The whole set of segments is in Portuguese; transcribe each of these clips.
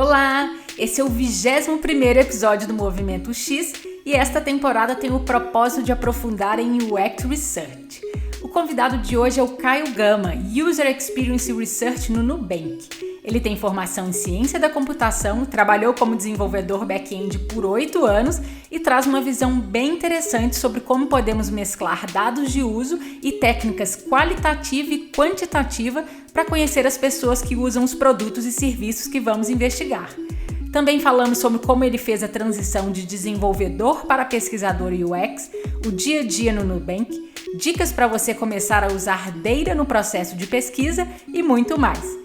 Olá! Esse é o 21º episódio do Movimento X e esta temporada tem o propósito de aprofundar em UX Research. O convidado de hoje é o Caio Gama, User Experience Research no Nubank. Ele tem formação em ciência da computação, trabalhou como desenvolvedor back-end por 8 anos e traz uma visão bem interessante sobre como podemos mesclar dados de uso e técnicas qualitativa e quantitativa para conhecer as pessoas que usam os produtos e serviços que vamos investigar. Também falamos sobre como ele fez a transição de desenvolvedor para pesquisador UX, o dia a dia no Nubank, dicas para você começar a usar data no processo de pesquisa e muito mais.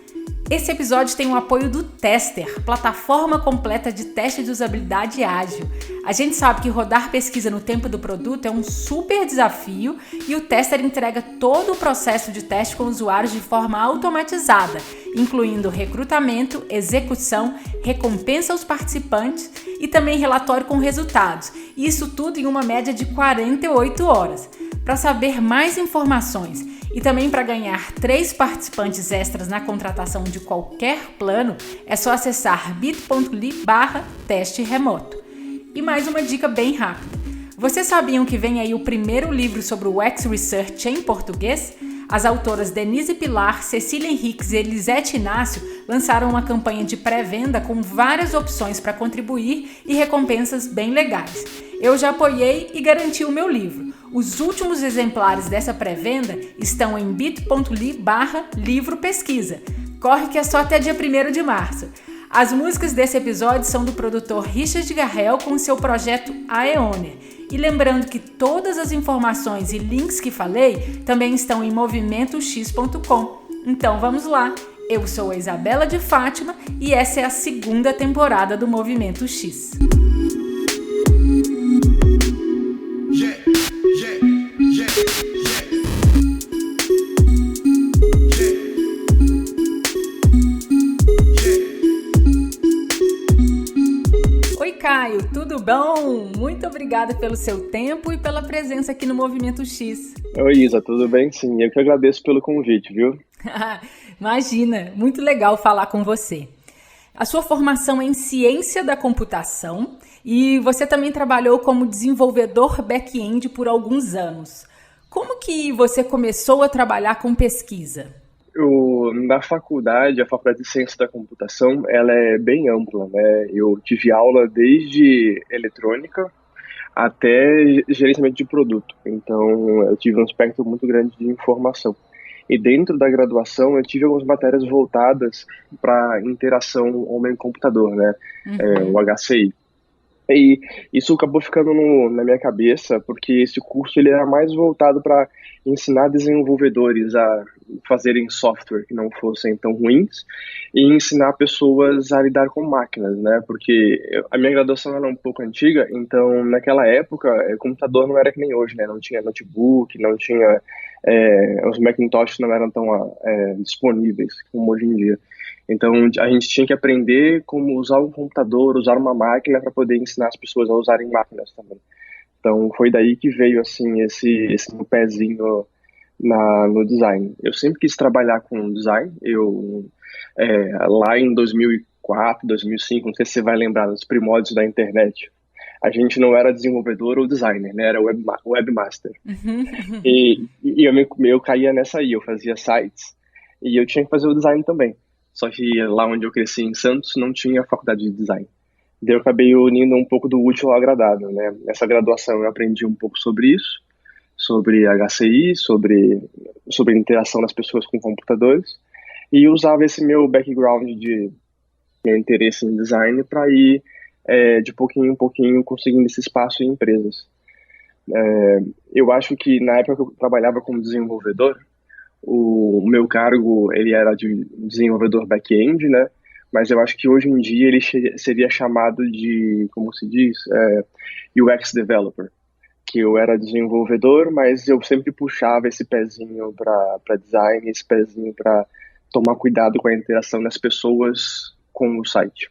Esse episódio tem o apoio do Tester, plataforma completa de teste de usabilidade ágil. A gente sabe que rodar pesquisa no tempo do produto é um super desafio e o Tester entrega todo o processo de teste com usuários de forma automatizada, incluindo recrutamento, execução, recompensa aos participantes e também relatório com resultados. Isso tudo em uma média de 48 horas. Para saber mais informações e também para ganhar 3 participantes extras na contratação de qualquer plano, é só acessar bit.ly/teste remoto. E mais uma dica bem rápida. Vocês sabiam que vem aí o primeiro livro sobre o UX Research em português? As autoras Denise Pilar, Cecília Henriques e Elisete Inácio lançaram uma campanha de pré-venda com várias opções para contribuir e recompensas bem legais. Eu já apoiei e garanti o meu livro. Os últimos exemplares dessa pré-venda estão em bit.ly/livro pesquisa. Corre que é só até dia 1º de março. As músicas desse episódio são do produtor Richard Garrel com seu projeto Aeoner. E lembrando que todas as informações e links que falei também estão em movimentox.com. Então vamos lá! Eu sou a Isabela de Fátima e essa é a 2ª temporada do Movimento X. Oi Caio, tudo bom? Muito obrigada pelo seu tempo e pela presença aqui no Movimento X. Oi Isa, tudo bem? Sim, eu que agradeço pelo convite, viu? Imagina, muito legal falar com você. A sua formação é em ciência da computação e você também trabalhou como desenvolvedor back-end por alguns anos. Como que você começou a trabalhar com pesquisa? Na faculdade, a Faculdade de Ciência da Computação, ela é bem ampla, né? Eu tive aula desde eletrônica até gerenciamento de produto. Então, eu tive um espectro muito grande de informação. E dentro da graduação, eu tive algumas matérias voltadas para interação homem-computador, né? O HCI. E isso acabou ficando na minha cabeça, porque esse curso ele era mais voltado para ensinar desenvolvedores a fazerem software que não fossem tão ruins e ensinar pessoas a lidar com máquinas, né? Porque a minha graduação era um pouco antiga, então naquela época o computador não era que nem hoje, né? Não tinha notebook, não tinha os Macintosh não eram tão disponíveis como hoje em dia. Então, a gente tinha que aprender como usar um computador, usar uma máquina para poder ensinar as pessoas a usarem máquinas também. Então, foi daí que veio, assim, esse meu pezinho no design. Eu sempre quis trabalhar com design. Lá em 2004, 2005, não sei se você vai lembrar, nos primórdios da internet, a gente não era desenvolvedor ou designer, né? Era webmaster. E eu caía nessa aí, eu fazia sites e eu tinha que fazer o design também. Só que lá onde eu cresci, em Santos, não tinha faculdade de design. Daí eu acabei unindo um pouco do útil ao agradável, né? Nessa graduação eu aprendi um pouco sobre isso, sobre HCI, sobre interação das pessoas com computadores, e usava esse meu background meu interesse em design para ir de pouquinho em pouquinho conseguindo esse espaço em empresas. Eu acho que na época que eu trabalhava como desenvolvedor, o meu cargo ele era de desenvolvedor back-end, né? Mas eu acho que hoje em dia ele seria chamado de, como se diz, UX developer, que eu era desenvolvedor, mas eu sempre puxava esse pezinho para design, esse pezinho para tomar cuidado com a interação das pessoas com o site.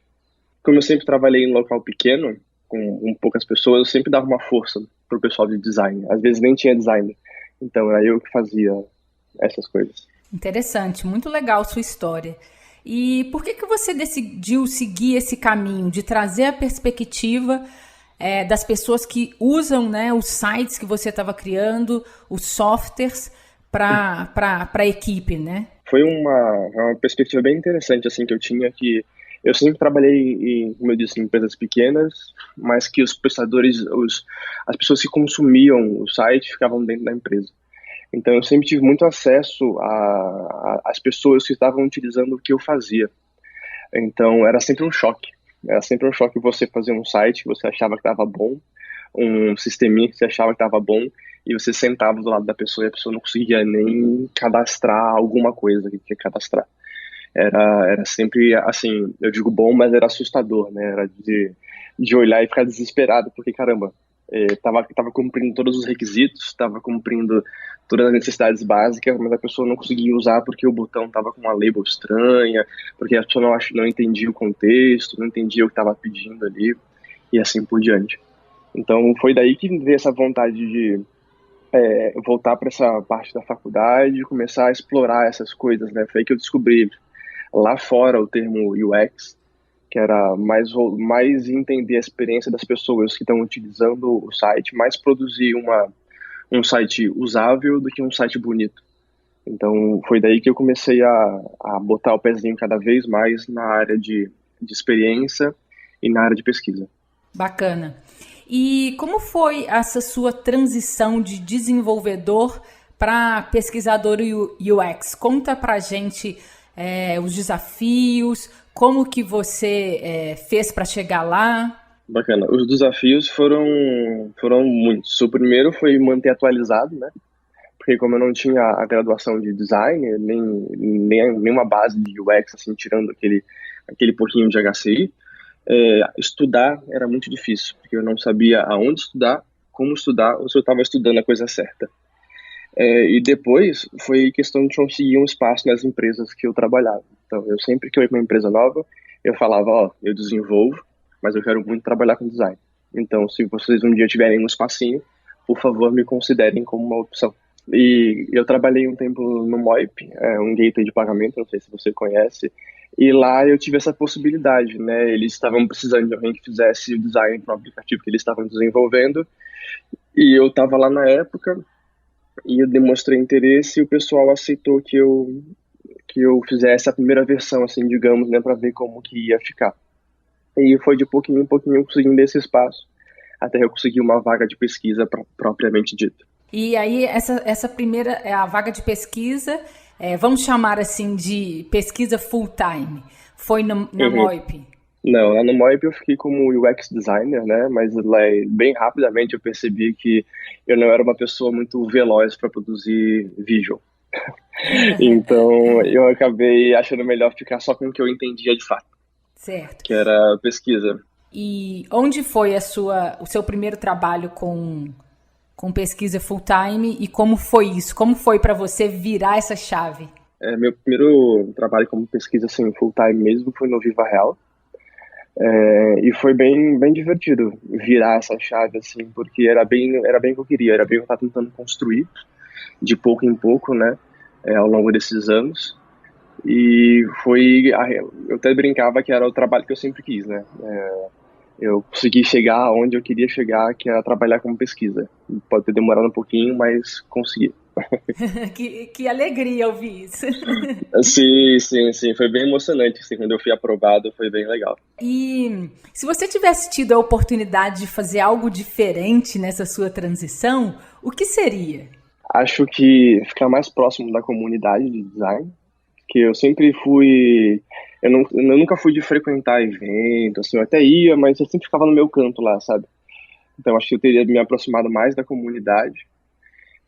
Como eu sempre trabalhei em local pequeno, com poucas pessoas, eu sempre dava uma força pro pessoal de design. Às vezes nem tinha designer, então era eu que fazia essas coisas. Interessante, muito legal sua história. E por que você decidiu seguir esse caminho de trazer a perspectiva das pessoas que usam, né, os sites que você estava criando, os softwares para a equipe, né? Foi uma perspectiva bem interessante assim que eu tinha, que eu sempre trabalhei como eu disse, em empresas pequenas, mas que os prestadores, as pessoas que consumiam o site ficavam dentro da empresa. Então eu sempre tive muito acesso às pessoas que estavam utilizando o que eu fazia. Então era sempre um choque. Era sempre um choque você fazer um site que você achava que estava bom, um sisteminha que você achava que estava bom, e você sentava do lado da pessoa e a pessoa não conseguia nem cadastrar alguma coisa que tinha que cadastrar. Era sempre, assim, eu digo bom, mas era assustador, né? Era de olhar e ficar desesperado, porque, caramba, tava cumprindo todos os requisitos, tava cumprindo todas as necessidades básicas, mas a pessoa não conseguia usar porque o botão tava com uma label estranha, porque a pessoa não entendia o contexto, não entendia o que estava pedindo ali, e assim por diante. Então, foi daí que veio essa vontade de voltar para essa parte da faculdade, começar a explorar essas coisas, né? Foi aí que eu descobri lá fora o termo UX, que era mais entender a experiência das pessoas que estão utilizando o site, mais produzir um site usável do que um site bonito. Então, foi daí que eu comecei a botar o pezinho cada vez mais na área de experiência e na área de pesquisa. Bacana. E como foi essa sua transição de desenvolvedor para pesquisador UX? Conta pra gente os desafios, como que você fez para chegar lá? Bacana. Os desafios foram muitos. O primeiro foi manter atualizado, né? Porque como eu não tinha a graduação de design, nenhuma base de UX, assim, tirando aquele pouquinho de HCI, estudar era muito difícil, porque eu não sabia aonde estudar, como estudar, ou se eu estava estudando a coisa certa. E depois foi questão de conseguir um espaço nas empresas que eu trabalhava. Então, eu sempre que eu ia para uma empresa nova, eu falava, eu desenvolvo, mas eu quero muito trabalhar com design. Então, se vocês um dia tiverem um espacinho, por favor, me considerem como uma opção. E eu trabalhei um tempo no Moip, um gateway de pagamento, não sei se você conhece, e lá eu tive essa possibilidade, né? Eles estavam precisando de alguém que fizesse o design para o aplicativo que eles estavam desenvolvendo, e eu estava lá na época, e eu demonstrei interesse e o pessoal aceitou que eu fizesse a primeira versão, assim, digamos, né, para ver como que ia ficar. E foi de pouquinho em pouquinho conseguindo esse espaço, até eu conseguir uma vaga de pesquisa propriamente dita. E aí, essa primeira, a vaga de pesquisa, vamos chamar assim de pesquisa full-time, foi na Moip? Não, lá no Moip eu fiquei como UX designer, né? Mas lá, bem rapidamente eu percebi que eu não era uma pessoa muito veloz para produzir visual. Então eu acabei achando melhor ficar só com o que eu entendia de fato. Certo. Que era a pesquisa. E onde foi o seu primeiro trabalho com pesquisa full-time e como foi isso? Como foi para você virar essa chave? Meu primeiro trabalho como pesquisa assim, full-time mesmo foi no Viva Real. E foi bem, bem divertido virar essa chave, assim, porque era bem o que eu queria, era bem o que eu estava tentando construir, de pouco em pouco, né, ao longo desses anos. E eu até brincava que era o trabalho que eu sempre quis, né. Eu consegui chegar onde eu queria chegar, que era trabalhar como pesquisa. Pode ter demorado um pouquinho, mas consegui. que alegria ouvir isso. Sim. Foi bem emocionante. Assim, quando eu fui aprovado, foi bem legal. E se você tivesse tido a oportunidade de fazer algo diferente nessa sua transição, o que seria? Acho que ficar mais próximo da comunidade de design, que eu sempre fui... Eu nunca fui de frequentar evento, assim, eu até ia, mas eu sempre ficava no meu canto lá, sabe? Então acho que eu teria me aproximado mais da comunidade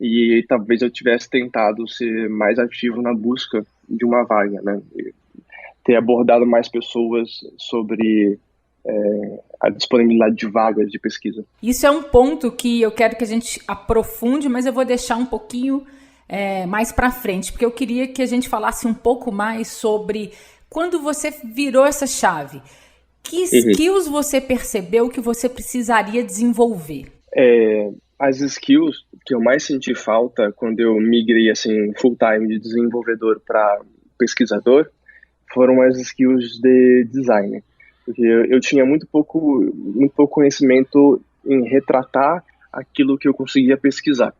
e talvez eu tivesse tentado ser mais ativo na busca de uma vaga, né? Ter abordado mais pessoas sobre a disponibilidade de vagas de pesquisa. Isso é um ponto que eu quero que a gente aprofunde, mas eu vou deixar um pouquinho mais para frente, porque eu queria que a gente falasse um pouco mais sobre quando você virou essa chave. Que skills você percebeu que você precisaria desenvolver? As skills que eu mais senti falta quando eu migrei assim full time de desenvolvedor para pesquisador foram as skills de design, porque eu tinha muito pouco conhecimento em retratar aquilo que eu conseguia pesquisar.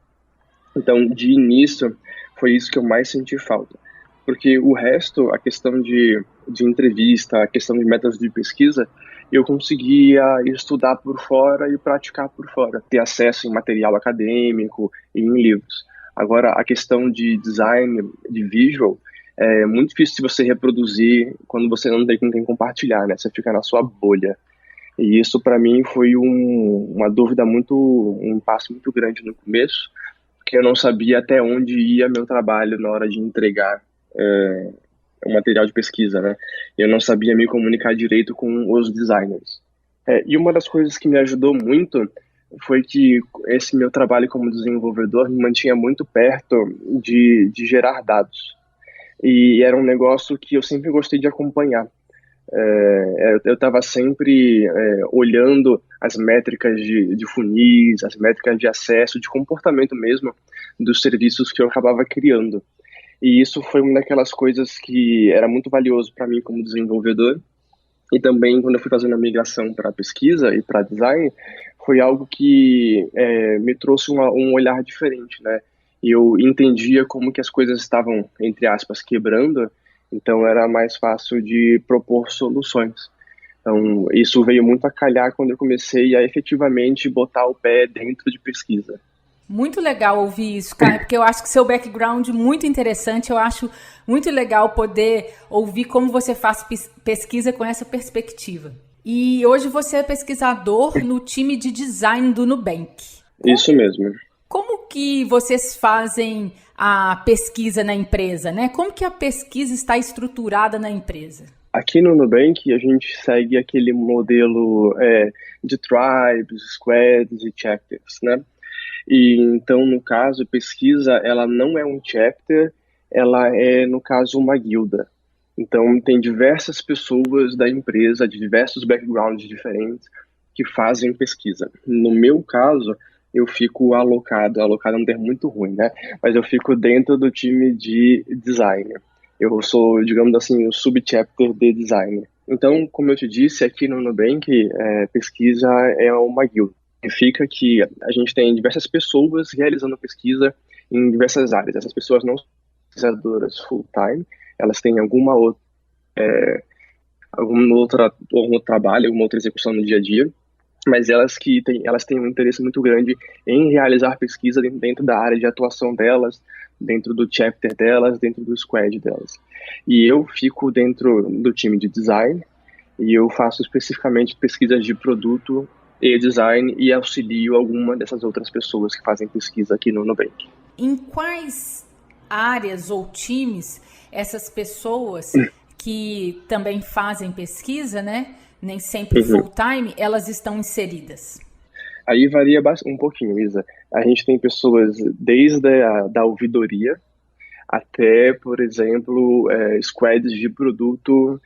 Então, de início, foi isso que eu mais senti falta. Porque o resto, a questão de entrevista, a questão de métodos de pesquisa, eu conseguia estudar por fora e praticar por fora, ter acesso em material acadêmico e em livros. Agora, a questão de design, de visual, é muito difícil de você reproduzir quando você não tem com quem compartilhar, né? Você fica na sua bolha. E isso, para mim, foi uma dúvida um impasse muito grande no começo, porque eu não sabia até onde ia meu trabalho na hora de entregar o material de pesquisa, né? Eu não sabia me comunicar direito com os designers. E uma das coisas que me ajudou muito foi que esse meu trabalho como desenvolvedor me mantinha muito perto de gerar dados. E era um negócio que eu sempre gostei de acompanhar. Eu estava sempre olhando as métricas de funis, as métricas de acesso, de comportamento mesmo dos serviços que eu acabava criando. E isso foi uma daquelas coisas que era muito valioso para mim como desenvolvedor. E também, quando eu fui fazendo a migração para pesquisa e para design, foi algo que me trouxe um olhar diferente, né? E eu entendia como que as coisas estavam, entre aspas, quebrando, então era mais fácil de propor soluções. Então, isso veio muito a calhar quando eu comecei a efetivamente botar o pé dentro de pesquisa. Muito legal ouvir isso, cara, porque eu acho que seu background é muito interessante, eu acho muito legal poder ouvir como você faz pesquisa com essa perspectiva. E hoje você é pesquisador no time de design do Nubank. Isso mesmo. Como que vocês fazem a pesquisa na empresa, né? Como que a pesquisa está estruturada na empresa? Aqui no Nubank, a gente segue aquele modelo de tribes, squads e chapters, né? E então, no caso, pesquisa, ela não é um chapter, ela é, no caso, uma guilda. Então, tem diversas pessoas da empresa, de diversos backgrounds diferentes, que fazem pesquisa. No meu caso, eu fico alocado é um termo muito ruim, né? Mas eu fico dentro do time de design. Eu sou, digamos assim, o subchapter de design. Então, como eu te disse, aqui no Nubank, pesquisa é uma guilda. Significa que a gente tem diversas pessoas realizando pesquisa em diversas áreas. Essas pessoas não são pesquisadoras full-time, elas têm algum outro trabalho, alguma outra execução no dia a dia, mas elas têm um interesse muito grande em realizar pesquisa dentro da área de atuação delas, dentro do chapter delas, dentro do squad delas. E eu fico dentro do time de design e eu faço especificamente pesquisas de produto e design e auxilio alguma dessas outras pessoas que fazem pesquisa aqui no Nubank. Em quais áreas ou times essas pessoas que também fazem pesquisa, né, nem sempre full-time, elas estão inseridas? Aí varia um pouquinho, Isa. A gente tem pessoas desde da ouvidoria até, por exemplo, squads de produto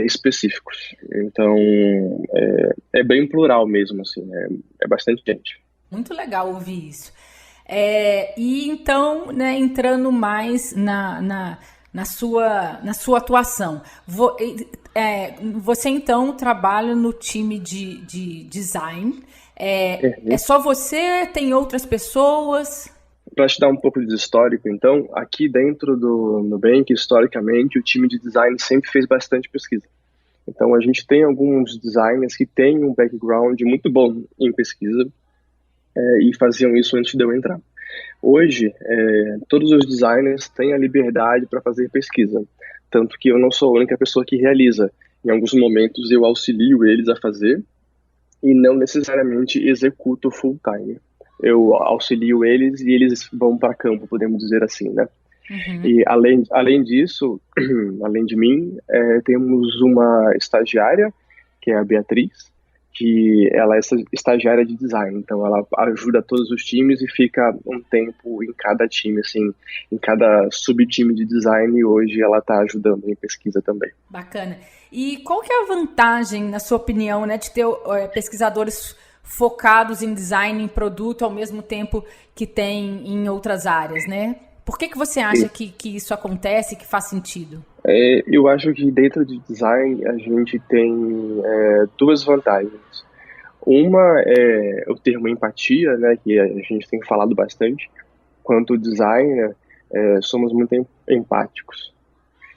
específicos. Então, é bem plural mesmo, assim, é bastante gente. Muito legal ouvir isso. E então, né, entrando mais na sua atuação, você então trabalha no time de design. É só você? Tem outras pessoas? Para te dar um pouco de histórico, então, aqui dentro do Nubank, historicamente, o time de design sempre fez bastante pesquisa. Então, a gente tem alguns designers que têm um background muito bom em pesquisa e faziam isso antes de eu entrar. Hoje, todos os designers têm a liberdade para fazer pesquisa, tanto que eu não sou a única pessoa que realiza. Em alguns momentos, eu auxilio eles a fazer e não necessariamente executo full-time. Eu auxilio eles e eles vão para campo, podemos dizer assim, né? Uhum. E além disso, além de mim, temos uma estagiária, que é a Beatriz, que ela é estagiária de design, então ela ajuda todos os times e fica um tempo em cada time, assim, em cada subtime de design, e hoje ela está ajudando em pesquisa também. Bacana. E qual que é a vantagem, na sua opinião, né, de ter pesquisadores focados em design, em produto, ao mesmo tempo que tem em outras áreas, né? Por que você acha que isso acontece, que faz sentido? Eu acho que dentro de design a gente tem duas vantagens. Uma é o termo empatia, né, que a gente tem falado bastante. Quanto designer, somos muito empáticos.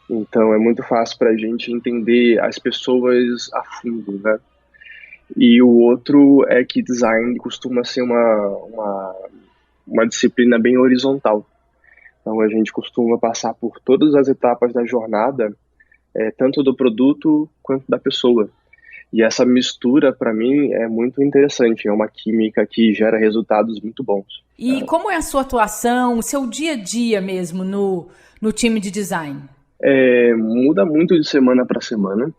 Então é muito fácil para a gente entender as pessoas a fundo, né? E o outro é que design costuma ser uma disciplina bem horizontal. Então a gente costuma passar por todas as etapas da jornada, tanto do produto quanto da pessoa. E essa mistura, para mim, é muito interessante. É uma química que gera resultados muito bons. E como é a sua atuação, o seu dia a dia mesmo no time de design? Muda muito de semana para semana.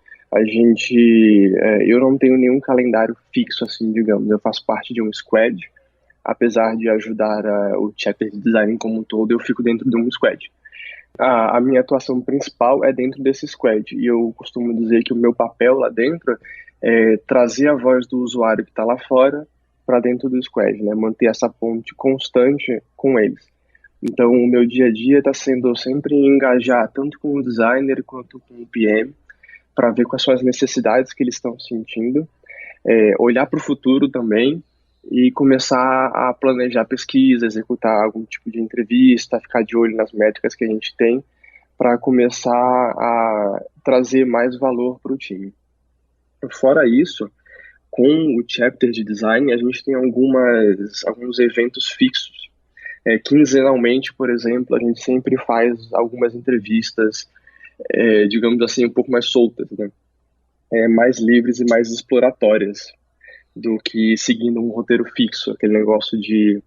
Eu não tenho nenhum calendário fixo, assim, digamos. Eu faço parte de um squad. Apesar de ajudar o chapter de design como um todo, eu fico dentro de um squad. A minha atuação principal é dentro desse squad. E eu costumo dizer que o meu papel lá dentro é trazer a voz do usuário que está lá fora para dentro do squad, né? Manter essa ponte constante com eles. Então, o meu dia a dia está sendo sempre engajar tanto com o designer quanto com o PM para ver quais são as necessidades que eles estão sentindo, olhar para o futuro também e começar a planejar pesquisa, executar algum tipo de entrevista, ficar de olho nas métricas que a gente tem para começar a trazer mais valor para o time. Fora isso, com o chapter de design, a gente tem alguns eventos fixos. Quinzenalmente, por exemplo, a gente sempre faz algumas entrevistas, digamos assim, um pouco mais soltas, né? Mais livres e mais exploratórias do que seguindo um roteiro fixo, aquele negócio de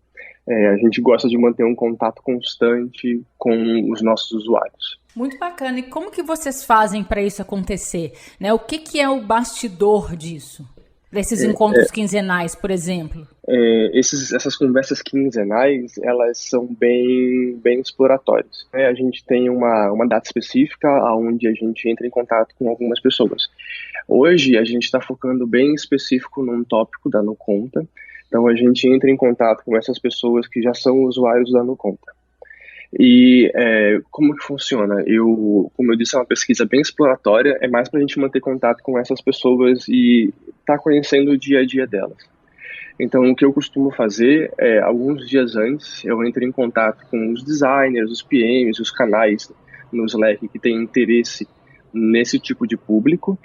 a gente gosta de manter um contato constante com os nossos usuários. Muito bacana. E como que vocês fazem para isso acontecer? Né? O que é o bastidor disso? Desses encontros quinzenais, por exemplo? Essas conversas quinzenais, elas são bem exploratórias, né? A gente tem uma data específica onde a gente entra em contato com algumas pessoas. Hoje, a gente está focando bem específico num tópico da NuConta, então a gente entra em contato com essas pessoas que já são usuários da NuConta. E como que funciona? Como eu disse, é uma pesquisa bem exploratória, é mais para a gente manter contato com essas pessoas e estar conhecendo o dia a dia delas. Então, o que eu costumo fazer é, alguns dias antes, eu entro em contato com os designers, os PMs, os canais no Slack que têm interesse nesse tipo de público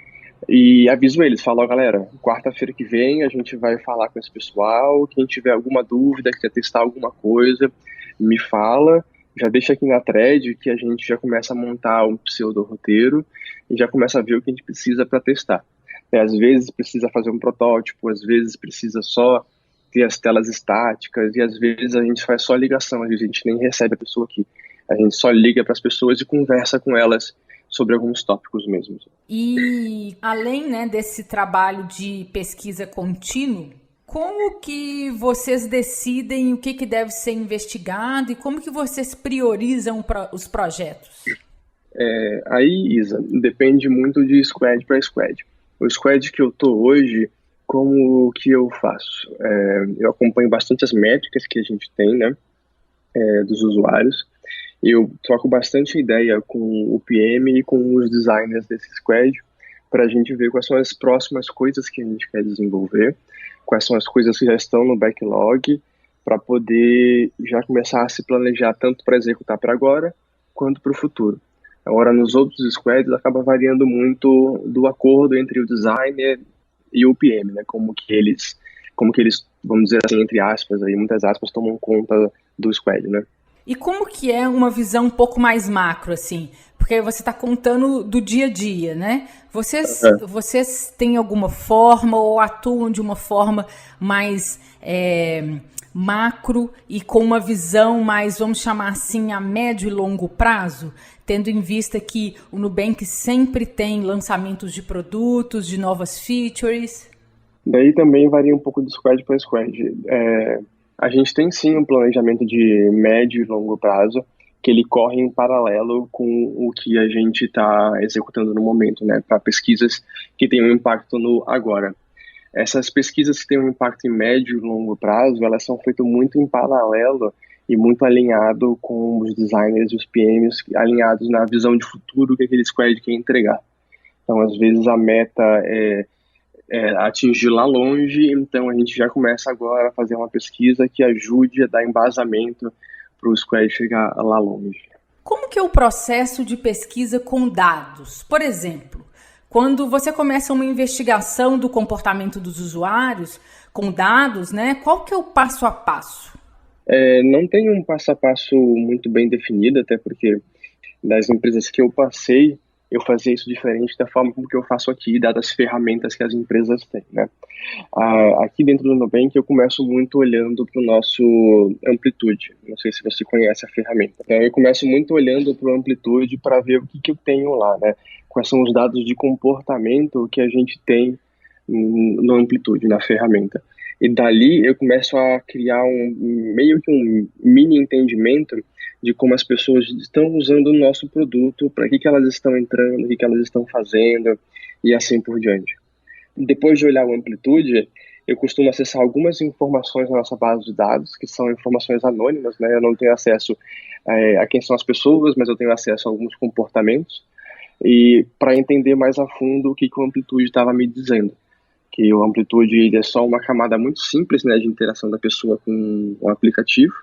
e aviso eles, falo, ó, galera, quarta-feira que vem a gente vai falar com esse pessoal, quem tiver alguma dúvida, quer testar alguma coisa, me fala, já deixa aqui na thread que a gente já começa a montar um pseudo-roteiro e já começa a ver o que a gente precisa para testar. Às vezes precisa fazer um protótipo, às vezes precisa só ter as telas estáticas e às vezes a gente faz só ligação, a gente nem recebe a pessoa aqui. A gente só liga para as pessoas e conversa com elas sobre alguns tópicos mesmo. E além, né, desse trabalho de pesquisa contínuo, como que vocês decidem o que deve ser investigado e como que vocês priorizam os projetos? Aí, Isa, depende muito de squad para squad. O squad que eu tô hoje, como que eu faço? Eu acompanho bastante as métricas que a gente tem, né, dos usuários. Eu troco bastante ideia com o PM e com os designers desse squad para a gente ver quais são as próximas coisas que a gente quer desenvolver, quais são as coisas que já estão no backlog, para poder já começar a se planejar tanto para executar para agora, quanto para o futuro. Agora, nos outros squads, acaba variando muito do acordo entre o designer e o PM, né? Como que eles, vamos dizer assim, entre aspas, aí, muitas aspas, tomam conta do squad, né? E como que é uma visão um pouco mais macro, assim? Porque você está contando do dia a dia, né? Vocês têm alguma forma ou atuam de uma forma mais macro e com uma visão mais, vamos chamar assim, a médio e longo prazo, tendo em vista que o Nubank sempre tem lançamentos de produtos, de novas features? Daí também varia um pouco de squad para squad. A gente tem sim um planejamento de médio e longo prazo, que ele corre em paralelo com o que a gente está executando no momento, né, para pesquisas que têm um impacto no agora. Essas pesquisas que têm um impacto em médio e longo prazo, elas são feitas muito em paralelo e muito alinhado com os designers e os PMs, alinhados na visão de futuro que aquele squad quer entregar. Então, às vezes, a meta é atingir lá longe, então a gente já começa agora a fazer uma pesquisa que ajude a dar embasamento para o squad chegar lá longe. Como que é o processo de pesquisa com dados? Por exemplo, quando você começa uma investigação do comportamento dos usuários com dados, né? Qual que é o passo a passo? Não tem um passo a passo muito bem definido, até porque das empresas que eu passei, eu fazia isso diferente da forma como que eu faço aqui, dadas as ferramentas que as empresas têm, né? Aqui dentro do Nubank, eu começo muito olhando para o nosso Amplitude. Não sei se você conhece a ferramenta. Então, eu começo muito olhando para o Amplitude para ver o que eu tenho lá, né? Quais são os dados de comportamento que a gente tem no Amplitude, na ferramenta. E dali eu começo a criar meio que um mini entendimento de como as pessoas estão usando o nosso produto, para que elas estão entrando, o que elas estão fazendo e assim por diante. Depois de olhar o Amplitude, eu costumo acessar algumas informações na nossa base de dados, que são informações anônimas, né? Eu não tenho acesso a quem são as pessoas, mas eu tenho acesso a alguns comportamentos, e para entender mais a fundo o que o Amplitude estava me dizendo. Que o Amplitude ele é só uma camada muito simples, né, de interação da pessoa com o aplicativo,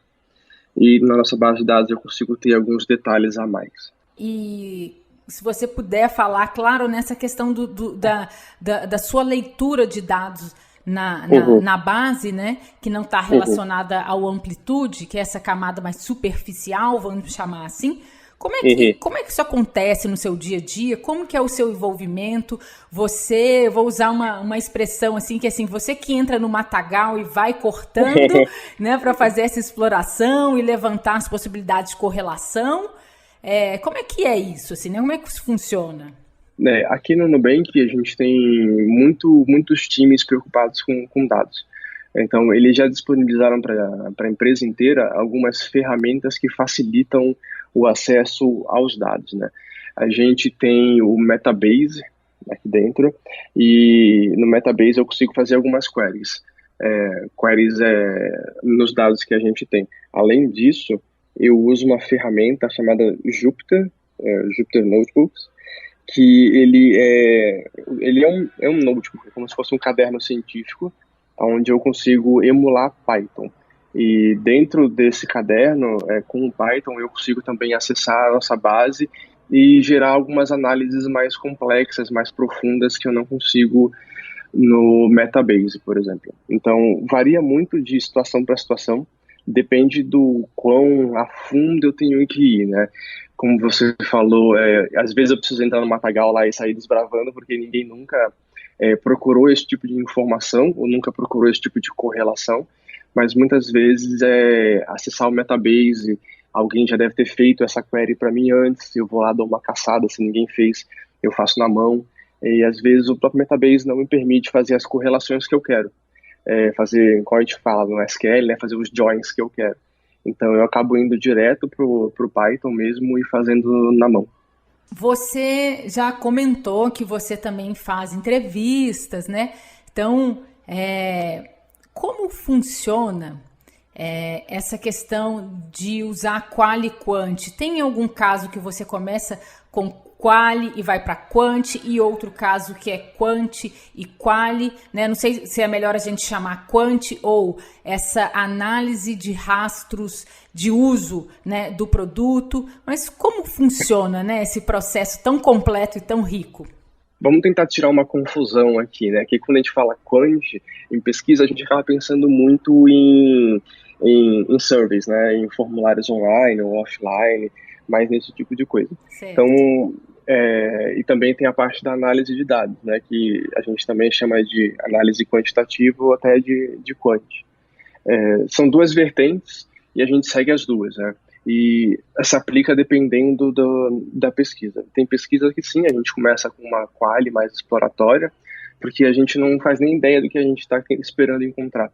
e na nossa base de dados eu consigo ter alguns detalhes a mais. E se você puder falar, claro, nessa questão da sua leitura de dados na base, né, que não está relacionada ao Amplitude, que é essa camada mais superficial, vamos chamar assim. Como é que isso acontece no seu dia a dia? Como que é o seu envolvimento? Vou usar uma expressão assim, que assim, você que entra no matagal e vai cortando, né, para fazer essa exploração e levantar as possibilidades de correlação. Como é que é isso, assim, né? Como é que isso funciona? Aqui no Nubank a gente tem muitos times preocupados com dados. Então, eles já disponibilizaram para a empresa inteira algumas ferramentas que facilitam o acesso aos dados, né? A gente tem o Metabase aqui dentro, e no Metabase eu consigo fazer algumas queries. Nos dados que a gente tem. Além disso, eu uso uma ferramenta chamada Jupyter, Jupyter Notebooks, que ele é um notebook, é como se fosse um caderno científico, onde eu consigo emular Python. E dentro desse caderno, com o Python, eu consigo também acessar a nossa base e gerar algumas análises mais complexas, mais profundas, que eu não consigo no Metabase, por exemplo. Então, varia muito de situação para situação, depende do quão a fundo eu tenho que ir, né? Como você falou, às vezes eu preciso entrar no matagal lá e sair desbravando, porque ninguém nunca procurou esse tipo de informação, ou nunca procurou esse tipo de correlação, mas muitas vezes acessar o Metabase, alguém já deve ter feito essa query para mim antes, eu vou lá, dou uma caçada, se ninguém fez, eu faço na mão, e às vezes o próprio Metabase não me permite fazer as correlações que eu quero, fazer, como a gente fala no SQL, né, fazer os joins que eu quero. Então eu acabo indo direto pro Python mesmo e fazendo na mão. Você já comentou que você também faz entrevistas, né? Então, como funciona essa questão de usar quali e quanti? Tem algum caso que você começa com quali e vai para quanti, e outro caso que é quanti e quali, né? Não sei se é melhor a gente chamar quanti ou essa análise de rastros de uso, né, do produto, mas como funciona, né, esse processo tão completo e tão rico? Vamos tentar tirar uma confusão aqui, né? Que quando a gente fala quant, em pesquisa, a gente acaba pensando muito em surveys, né? Em formulários online ou offline, mais nesse tipo de coisa. Certo. Então, e também tem a parte da análise de dados, né? Que a gente também chama de análise quantitativa ou até de quant. São duas vertentes e a gente segue as duas, né? E se aplica dependendo da pesquisa. Tem pesquisa que sim, a gente começa com uma quali mais exploratória, porque a gente não faz nem ideia do que a gente está esperando encontrar.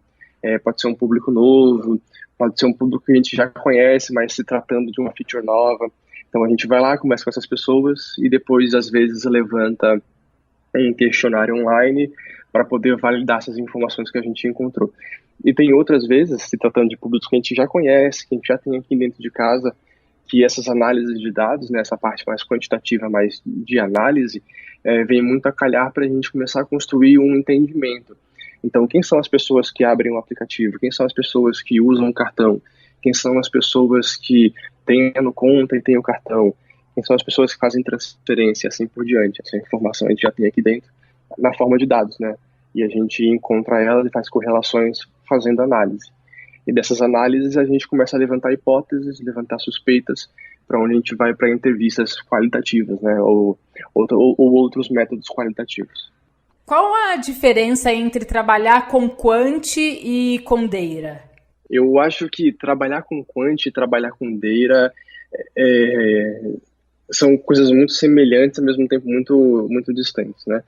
Pode ser um público novo, pode ser um público que a gente já conhece, mas se tratando de uma feature nova. Então a gente vai lá, começa com essas pessoas e depois às vezes levanta um questionário online para poder validar essas informações que a gente encontrou. E tem outras vezes, se tratando de produtos que a gente já conhece, que a gente já tem aqui dentro de casa, que essas análises de dados, né, essa parte mais quantitativa, mais de análise, vem muito a calhar para a gente começar a construir um entendimento. Então, quem são as pessoas que abrem o aplicativo? Quem são as pessoas que usam o cartão? Quem são as pessoas que têm no conta e têm o cartão? Quem são as pessoas que fazem transferência, assim por diante? Essa informação a gente já tem aqui dentro, na forma de dados, né? E a gente encontra elas e faz correlações fazendo análise. E dessas análises a gente começa a levantar hipóteses, levantar suspeitas, para onde a gente vai para entrevistas qualitativas, né? Ou outros métodos qualitativos. Qual a diferença entre trabalhar com Quant e com Data? Eu acho que trabalhar com Quant e trabalhar com Data são coisas muito semelhantes, ao mesmo tempo muito distantes, né?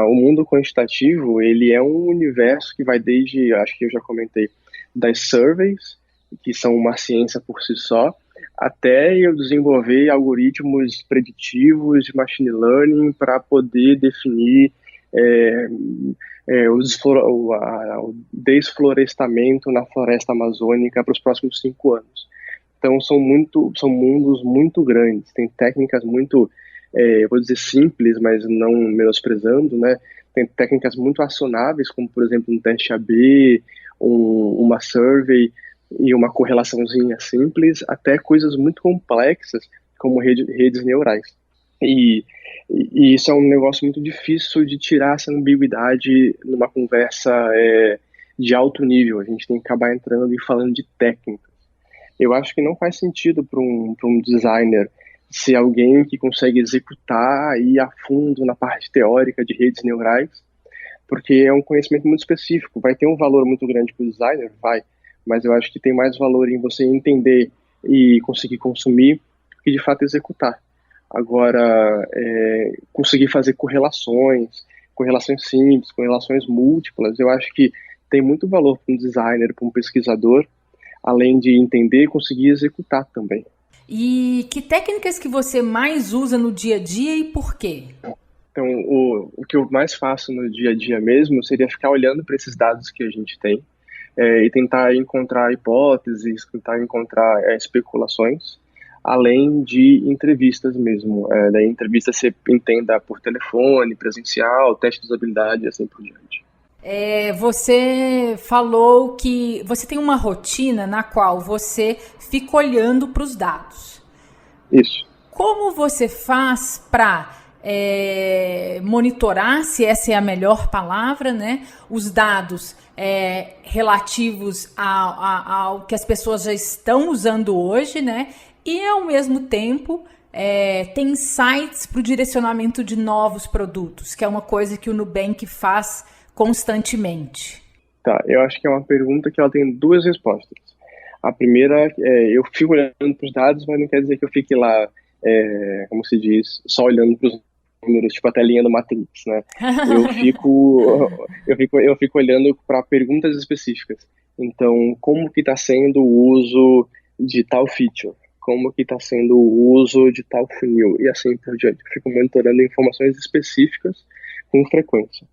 O mundo quantitativo, ele é um universo que vai desde, acho que eu já comentei, das surveys, que são uma ciência por si só, até eu desenvolver algoritmos preditivos de machine learning para poder definir o desflorestamento na floresta amazônica para os próximos 5 anos. Então, são mundos muito grandes, tem técnicas muito, vou dizer simples, mas não menosprezando, né? Tem técnicas muito acionáveis, como, por exemplo, um teste A/B, uma survey e uma correlaçãozinha simples, até coisas muito complexas, como redes neurais. E isso é um negócio muito difícil de tirar essa ambiguidade numa conversa de alto nível. A gente tem que acabar entrando e falando de técnica. Eu acho que não faz sentido para um designer ser alguém que consegue executar e ir a fundo na parte teórica de redes neurais, porque é um conhecimento muito específico. Vai ter um valor muito grande para o designer? Vai, mas eu acho que tem mais valor em você entender e conseguir consumir do que de fato executar. Agora, conseguir fazer correlações simples, correlações múltiplas, eu acho que tem muito valor para um designer, para um pesquisador, além de entender e conseguir executar também. E que técnicas que você mais usa no dia a dia e por quê? Então, o que eu mais faço no dia a dia mesmo seria ficar olhando para esses dados que a gente tem e tentar encontrar hipóteses, tentar encontrar especulações, além de entrevistas mesmo. Da entrevista você entenda por telefone, presencial, teste de usabilidade e assim por diante. Você falou que você tem uma rotina na qual você fica olhando para os dados. Isso. Como você faz para monitorar, se essa é a melhor palavra, né, os dados relativos ao que as pessoas já estão usando hoje, né, e ao mesmo tempo tem sites para o direcionamento de novos produtos, que é uma coisa que o Nubank faz constantemente? Tá, eu acho que é uma pergunta que ela tem 2 respostas. A primeira eu fico olhando para os dados, mas não quer dizer que eu fique lá, como se diz, só olhando para os números, tipo a telinha do Matrix, né? Eu fico olhando para perguntas específicas. Então, como que está sendo o uso de tal feature? Como que está sendo o uso de tal funil? E assim por diante. Eu fico monitorando informações específicas com frequência.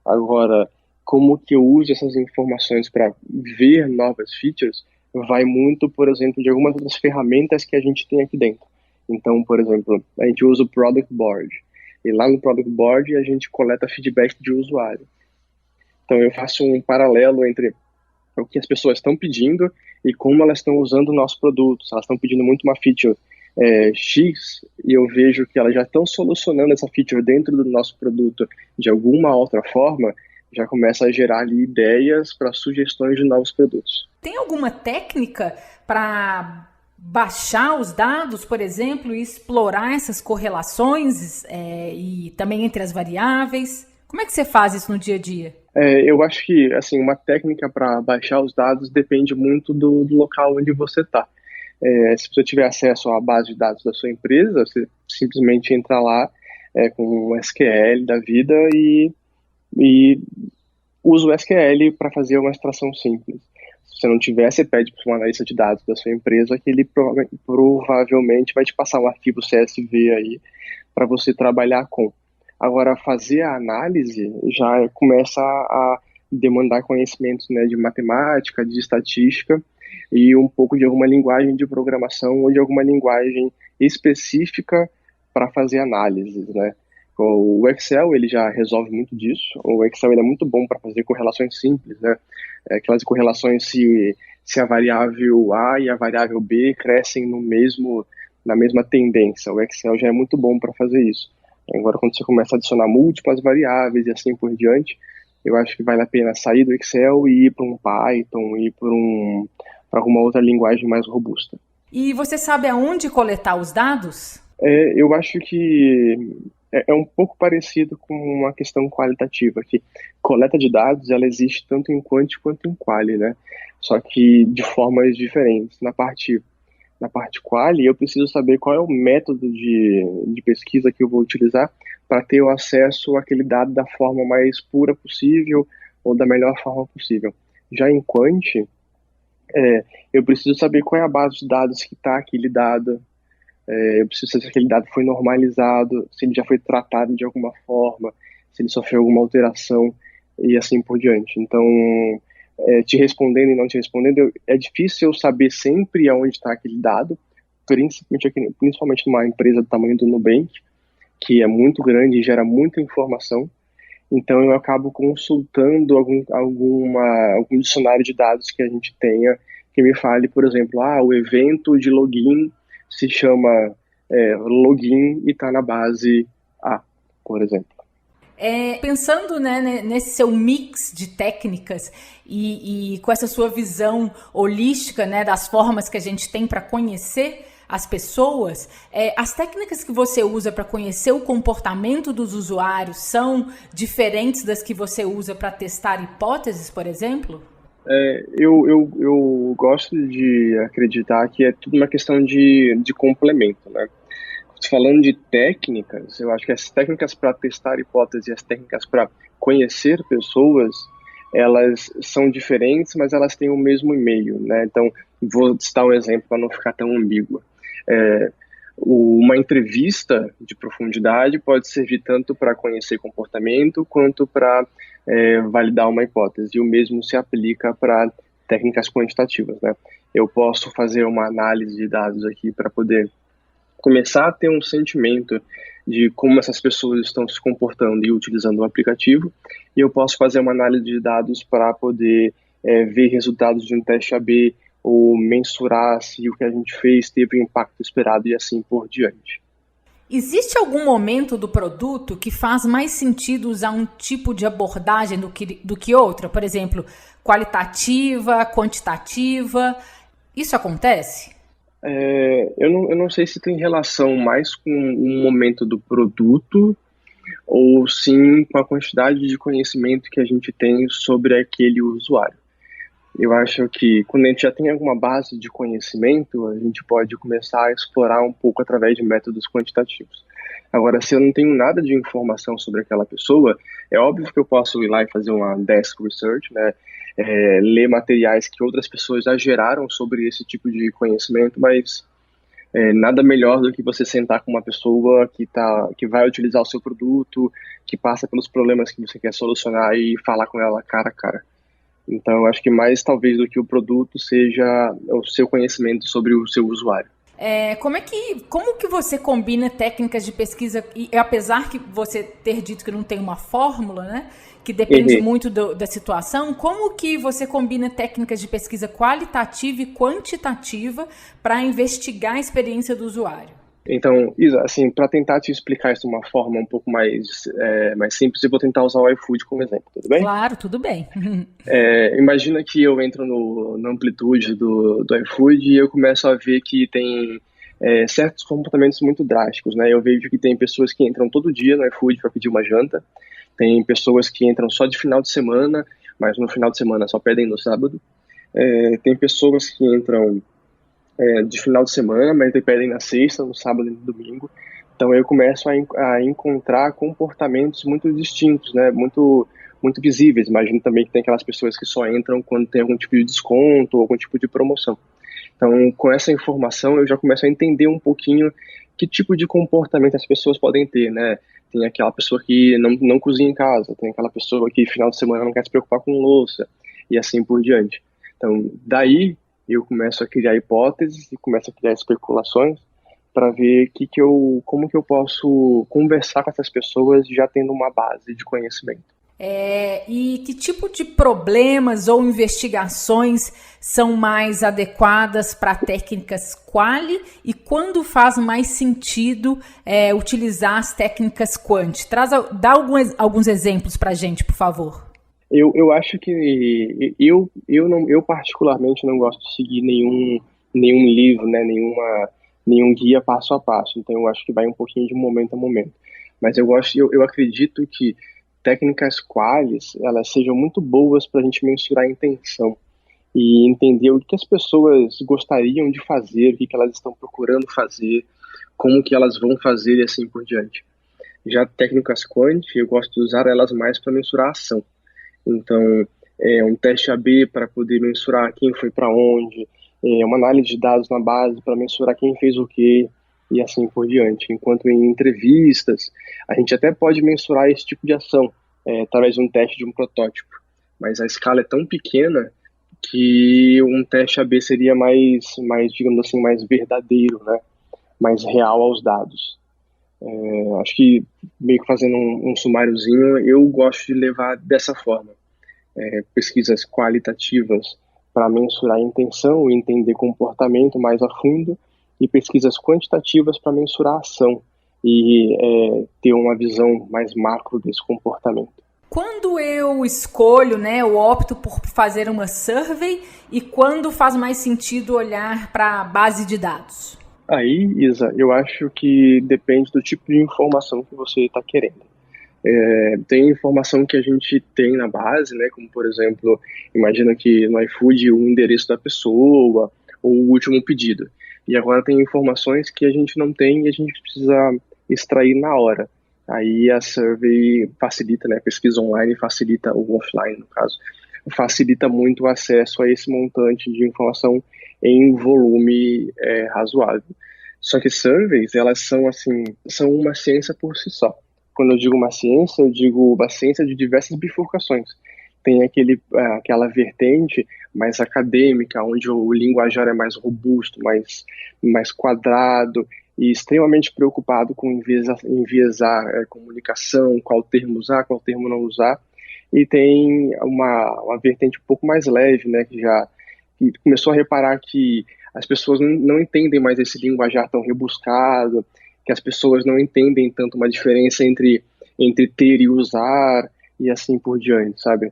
Agora, como que eu uso essas informações para ver novas features vai muito, por exemplo, de algumas das ferramentas que a gente tem aqui dentro. Então, por exemplo, a gente usa o Product Board. E lá no Product Board a gente coleta feedback de usuário. Então, eu faço um paralelo entre o que as pessoas estão pedindo e como elas estão usando o nosso produto. Se elas estão pedindo muito uma feature X, e eu vejo que elas já estão solucionando essa feature dentro do nosso produto de alguma outra forma, já começa a gerar ali ideias para sugestões de novos produtos. Tem alguma técnica para baixar os dados, por exemplo, e explorar essas correlações e também entre as variáveis? Como é que você faz isso no dia a dia? Eu acho que assim, uma técnica para baixar os dados depende muito do local onde você está. Se você tiver acesso à base de dados da sua empresa, você simplesmente entra lá com um SQL da vida e usa o SQL para fazer uma extração simples. Se você não tiver, você pede para um analista de dados da sua empresa que ele provavelmente vai te passar um arquivo CSV aí para você trabalhar com. Agora, fazer a análise já começa a demandar conhecimentos, né, de matemática, de estatística e um pouco de alguma linguagem de programação ou de alguma linguagem específica para fazer análises, né? O Excel, ele já resolve muito disso. O Excel, ele é muito bom para fazer correlações simples, né? Aquelas correlações se a variável A e a variável B crescem na mesma tendência. O Excel já é muito bom para fazer isso. Agora, quando você começa a adicionar múltiplas variáveis e assim por diante, eu acho que vale a pena sair do Excel e ir para um Python, ir para alguma outra linguagem mais robusta. E você sabe aonde coletar os dados? Eu acho que é um pouco parecido com uma questão qualitativa, que coleta de dados, ela existe tanto em quanti quanto em quali, né? Só que de formas diferentes. Na parte quali, eu preciso saber qual é o método de pesquisa que eu vou utilizar para ter o acesso àquele dado da forma mais pura possível ou da melhor forma possível. Já em quanti, eu preciso saber qual é a base de dados que está aquele dado. Eu preciso saber se aquele dado foi normalizado, se ele já foi tratado de alguma forma, se ele sofreu alguma alteração e assim por diante. Então, te respondendo e não te respondendo, é difícil eu saber sempre aonde está aquele dado, principalmente numa empresa do tamanho do Nubank, que é muito grande e gera muita informação. Então, eu acabo consultando algum dicionário de dados que a gente tenha, que me fale, por exemplo, o evento de login se chama login e está na base A, por exemplo. Pensando, né, nesse seu mix de técnicas e com essa sua visão holística, né, das formas que a gente tem para conhecer as pessoas, as técnicas que você usa para conhecer o comportamento dos usuários são diferentes das que você usa para testar hipóteses, por exemplo? Eu gosto de acreditar que é tudo uma questão de complemento, né? Falando de técnicas, eu acho que as técnicas para testar hipóteses e as técnicas para conhecer pessoas, elas são diferentes, mas elas têm o mesmo e-mail, né? Então, vou citar um exemplo para não ficar tão ambígua. Uma entrevista de profundidade pode servir tanto para conhecer comportamento quanto para validar uma hipótese. E o mesmo se aplica para técnicas quantitativas, né? Eu posso fazer uma análise de dados aqui para poder começar a ter um sentimento de como essas pessoas estão se comportando e utilizando o aplicativo, e eu posso fazer uma análise de dados para poder ver resultados de um teste A/B ou mensurar se o que a gente fez teve o impacto esperado e assim por diante. Existe algum momento do produto que faz mais sentido usar um tipo de abordagem do que outra? Por exemplo, qualitativa, quantitativa. Isso acontece? Eu não sei se tem relação mais com o momento do produto ou sim com a quantidade de conhecimento que a gente tem sobre aquele usuário. Eu acho que quando a gente já tem alguma base de conhecimento, a gente pode começar a explorar um pouco através de métodos quantitativos. Agora, se eu não tenho nada de informação sobre aquela pessoa, é óbvio que eu posso ir lá e fazer uma desk research, né? Ler materiais que outras pessoas já geraram sobre esse tipo de conhecimento, mas nada melhor do que você sentar com uma pessoa que vai utilizar o seu produto, que passa pelos problemas que você quer solucionar e falar com ela cara a cara. Então, eu acho que mais talvez do que o produto seja o seu conhecimento sobre o seu usuário. Como que você combina técnicas de pesquisa, e apesar que você ter dito que não tem uma fórmula, né, que depende muito da situação, como que você combina técnicas de pesquisa qualitativa e quantitativa para investigar a experiência do usuário? Então, Isa, assim, para tentar te explicar isso de uma forma um pouco mais simples, eu vou tentar usar o iFood como exemplo, tudo bem? Claro, tudo bem. Imagina que eu entro na amplitude do iFood e eu começo a ver que tem certos comportamentos muito drásticos, né? Eu vejo que tem pessoas que entram todo dia no iFood para pedir uma janta, tem pessoas que entram só de final de semana, mas no final de semana só pedem no sábado, tem pessoas que entram de final de semana, mas pedem na sexta, no sábado e no domingo. Então eu começo a encontrar comportamentos muito distintos, né? Muito visíveis. Imagino também que tem aquelas pessoas que só entram quando tem algum tipo de desconto ou algum tipo de promoção. Então, com essa informação, eu já começo a entender um pouquinho que tipo de comportamento as pessoas podem ter, né? Tem aquela pessoa que não cozinha em casa, tem aquela pessoa que final de semana não quer se preocupar com louça, e assim por diante. Então, daí eu começo a criar hipóteses e começo a criar especulações para ver como que eu posso conversar com essas pessoas já tendo uma base de conhecimento. E que tipo de problemas ou investigações são mais adequadas para técnicas quali e quando faz mais sentido utilizar as técnicas quant? Dá alguns exemplos para a gente, por favor. Eu acho que eu particularmente não gosto de seguir nenhum livro, né, nenhum guia passo a passo. Então eu acho que vai um pouquinho de momento a momento. Mas eu acredito que técnicas qualis, elas sejam muito boas para a gente mensurar a intenção e entender o que as pessoas gostariam de fazer, o que elas estão procurando fazer, como que elas vão fazer e assim por diante. Já técnicas quant, eu gosto de usar elas mais para mensurar a ação. Então, um teste A/B para poder mensurar quem foi para onde, uma análise de dados na base para mensurar quem fez o quê, e assim por diante. Enquanto em entrevistas, a gente até pode mensurar esse tipo de ação através de um teste de um protótipo, mas a escala é tão pequena que um teste A/B seria mais, digamos assim, mais verdadeiro, né? Mais real aos dados. Acho que, meio que fazendo um sumáriozinho, eu gosto de levar dessa forma. Pesquisas qualitativas para mensurar a intenção e entender comportamento mais a fundo, e pesquisas quantitativas para mensurar a ação e ter uma visão mais macro desse comportamento. Quando eu escolho, né, eu opto por fazer uma survey e quando faz mais sentido olhar para a base de dados? Aí, Isa, eu acho que depende do tipo de informação que você está querendo. Tem informação que a gente tem na base, né, como por exemplo, imagina que no iFood o endereço da pessoa ou o último pedido. E agora tem informações que a gente não tem e a gente precisa extrair na hora. Aí a survey facilita, né, a pesquisa online facilita, ou offline no caso, facilita muito o acesso a esse montante de informação em volume razoável. Só que surveys, elas são uma ciência por si só. Quando eu digo uma ciência, eu digo uma ciência de diversas bifurcações. Tem aquela vertente mais acadêmica, onde o linguajar é mais robusto, mais quadrado e extremamente preocupado com enviesar comunicação, qual termo usar, qual termo não usar. E tem uma vertente um pouco mais leve, né, que começou a reparar que as pessoas não entendem mais esse linguajar tão rebuscado, que as pessoas não entendem tanto uma diferença entre ter e usar e assim por diante, sabe?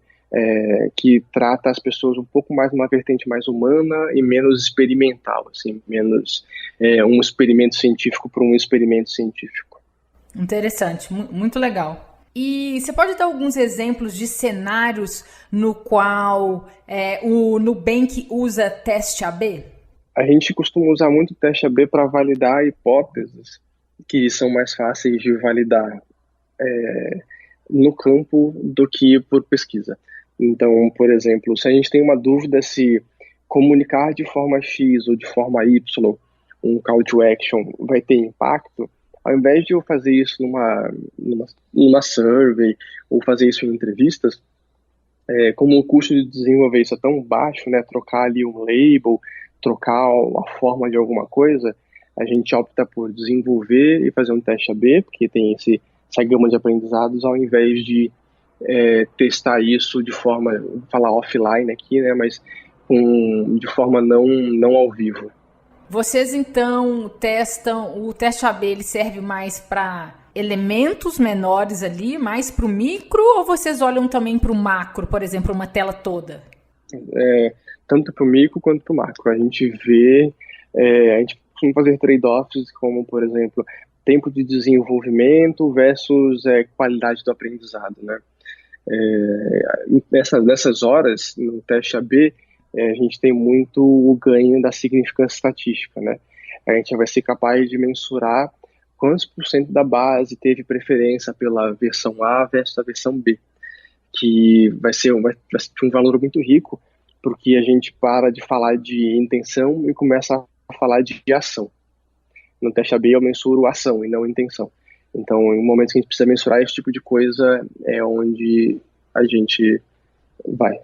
Que trata as pessoas um pouco mais numa vertente mais humana e menos experimental, assim, menos um experimento científico para um experimento científico. Interessante, muito legal. E você pode dar alguns exemplos de cenários no qual o Nubank usa teste A/B? A gente costuma usar muito o teste A/B para validar hipóteses que são mais fáceis de validar no campo do que por pesquisa. Então, por exemplo, se a gente tem uma dúvida se comunicar de forma X ou de forma Y, um call to action vai ter impacto, ao invés de eu fazer isso numa survey ou fazer isso em entrevistas, como o custo de desenvolver isso é tão baixo, né, trocar ali um label, trocar a forma de alguma coisa, a gente opta por desenvolver e fazer um teste A/B, porque tem essa gama de aprendizados, ao invés de testar isso de forma, vou falar offline aqui, né, mas de forma não ao vivo. Vocês então testam, o teste A/B ele serve mais para elementos menores ali, mais para o micro, ou vocês olham também para o macro, por exemplo, uma tela toda? Tanto para o micro quanto para o macro. A gente costuma fazer trade-offs como, por exemplo, tempo de desenvolvimento versus qualidade do aprendizado, né? Nessas horas, no teste A/B, a gente tem muito o ganho da significância estatística, né? A gente vai ser capaz de mensurar quantos por cento da base teve preferência pela versão A versus a versão B, que vai ser um valor muito rico, porque a gente para de falar de intenção e começa a falar de ação. No teste AB eu mensuro ação e não intenção. Então, em momentos que a gente precisa mensurar esse tipo de coisa, é onde a gente vai.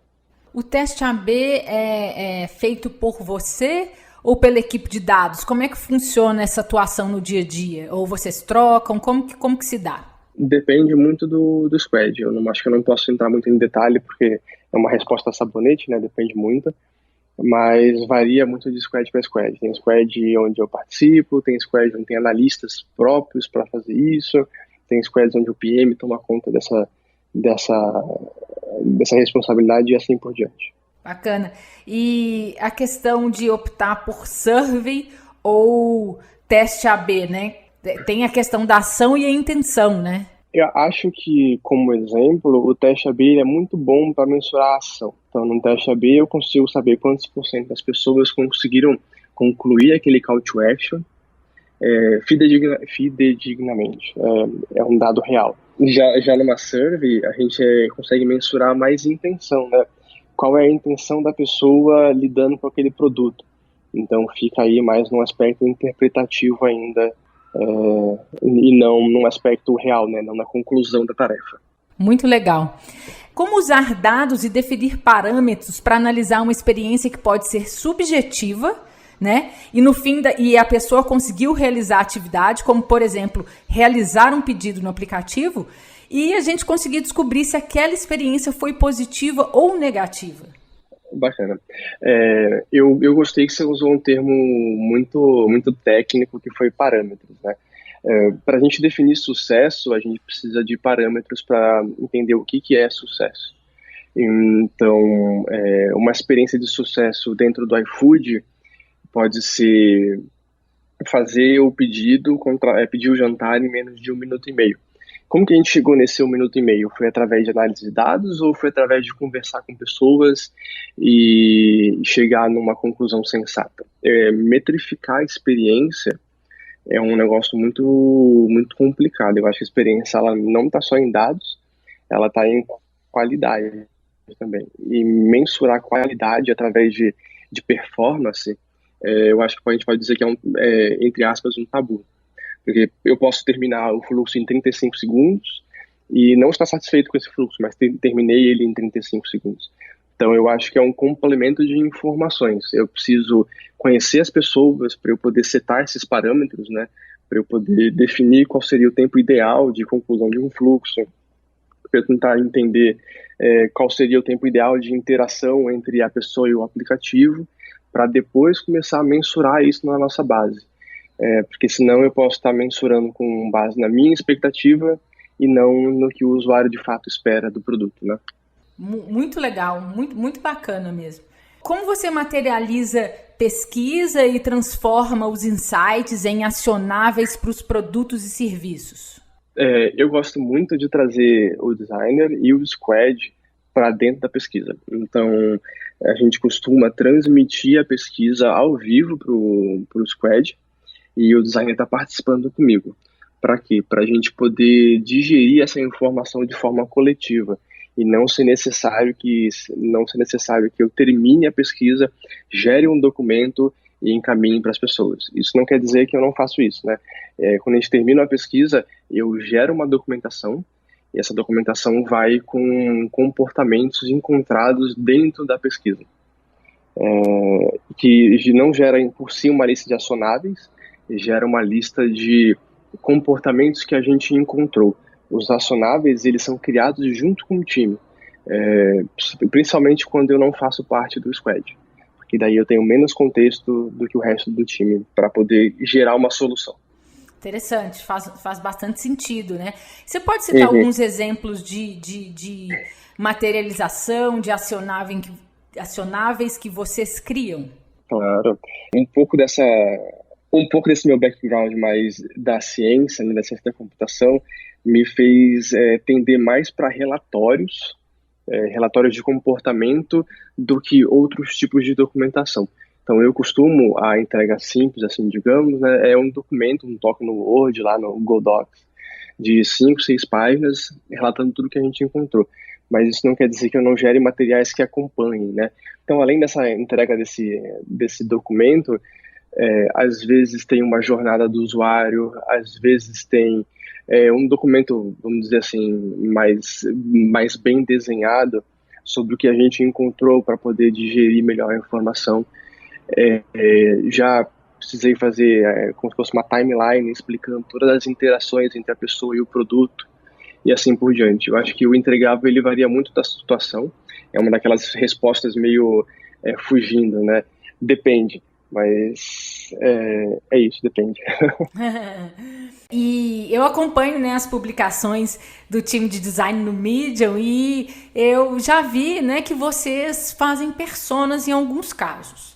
O teste AB é feito por você ou pela equipe de dados? Como é que funciona essa atuação no dia a dia? Ou vocês trocam? Como que se dá? Depende muito do squad. Eu não acho que eu não posso entrar muito em detalhe, porque é uma resposta a sabonete, né? Depende muito. Mas varia muito de squad para squad. Tem squad onde eu participo, tem squad onde tem analistas próprios para fazer isso, tem squads onde o PM toma conta dessa responsabilidade e assim por diante. Bacana. E a questão de optar por survey ou teste AB, né? Tem a questão da ação e a intenção, né? Eu acho que, como exemplo, o teste AB é muito bom para mensurar a ação. Então, no teste AB eu consigo saber quantos por cento das pessoas conseguiram concluir aquele call to action fidedignamente. É um dado real. Já numa survey, a gente consegue mensurar mais intenção, né? Qual é a intenção da pessoa lidando com aquele produto. Então, fica aí mais num aspecto interpretativo ainda, e não num aspecto real, né? Não na conclusão da tarefa. Muito legal. Como usar dados e definir parâmetros para analisar uma experiência que pode ser subjetiva, né? E no fim e a pessoa conseguiu realizar a atividade, como por exemplo, realizar um pedido no aplicativo, e a gente conseguir descobrir se aquela experiência foi positiva ou negativa. Bacana. Eu gostei que você usou um termo muito técnico, que foi parâmetros, né? Para a gente definir sucesso, a gente precisa de parâmetros para entender o que é sucesso. Então, uma experiência de sucesso dentro do iFood pode ser fazer o pedido, pedir o jantar em menos de 1 minuto e meio. Como que a gente chegou nesse 1 minuto e meio? Foi através de análise de dados ou foi através de conversar com pessoas e chegar numa conclusão sensata? Metrificar a experiência é um negócio muito complicado. Eu acho que a experiência ela não está só em dados, ela está em qualidade também. E mensurar qualidade através de performance, eu acho que a gente pode dizer que entre aspas, um tabu. Porque eu posso terminar o fluxo em 35 segundos e não estar satisfeito com esse fluxo, mas terminei ele em 35 segundos. Então, eu acho que é um complemento de informações. Eu preciso conhecer as pessoas para eu poder setar esses parâmetros, né? Para eu poder definir qual seria o tempo ideal de conclusão de um fluxo, para eu tentar entender qual seria o tempo ideal de interação entre a pessoa e o aplicativo, para depois começar a mensurar isso na nossa base. Porque senão eu posso estar mensurando com base na minha expectativa e não no que o usuário de fato espera do produto, né? Muito legal, muito bacana mesmo. Como você materializa pesquisa e transforma os insights em acionáveis para os produtos e serviços? Eu gosto muito de trazer o designer e o squad para dentro da pesquisa. Então, a gente costuma transmitir a pesquisa ao vivo para o squad, e o designer está participando comigo. Para quê? Para a gente poder digerir essa informação de forma coletiva e não ser necessário que eu termine a pesquisa, gere um documento e encaminhe para as pessoas. Isso não quer dizer que eu não faço isso, né? Quando a gente termina a pesquisa, eu gero uma documentação e essa documentação vai com comportamentos encontrados dentro da pesquisa, que não gera por si uma lista de acionáveis, gera uma lista de comportamentos que a gente encontrou. Os acionáveis, eles são criados junto com o time, principalmente quando eu não faço parte do squad, porque daí eu tenho menos contexto do que o resto do time para poder gerar uma solução. Interessante, faz bastante sentido, né? Você pode citar alguns exemplos de materialização, de acionáveis que vocês criam? Claro. Um pouco desse meu background mais da ciência, né, da ciência da computação, me fez tender mais para relatórios de comportamento do que outros tipos de documentação. Então, eu costumo, a entrega simples, assim, digamos, né, é um documento, um toque no Word, lá no Google Docs, de 5, 6 páginas, relatando tudo que a gente encontrou. Mas isso não quer dizer que eu não gere materiais que acompanhem, né? Então, além dessa entrega desse documento, Às vezes tem uma jornada do usuário, às vezes tem um documento, vamos dizer assim, mais bem desenhado sobre o que a gente encontrou para poder digerir melhor a informação. Já precisei fazer como se fosse uma timeline explicando todas as interações entre a pessoa e o produto e assim por diante. Eu acho que o entregável ele varia muito da situação. É uma daquelas respostas meio fugindo, né? Depende, mas é isso, depende. E eu acompanho, né, as publicações do time de design no Medium e eu já vi, né, que vocês fazem personas em alguns casos.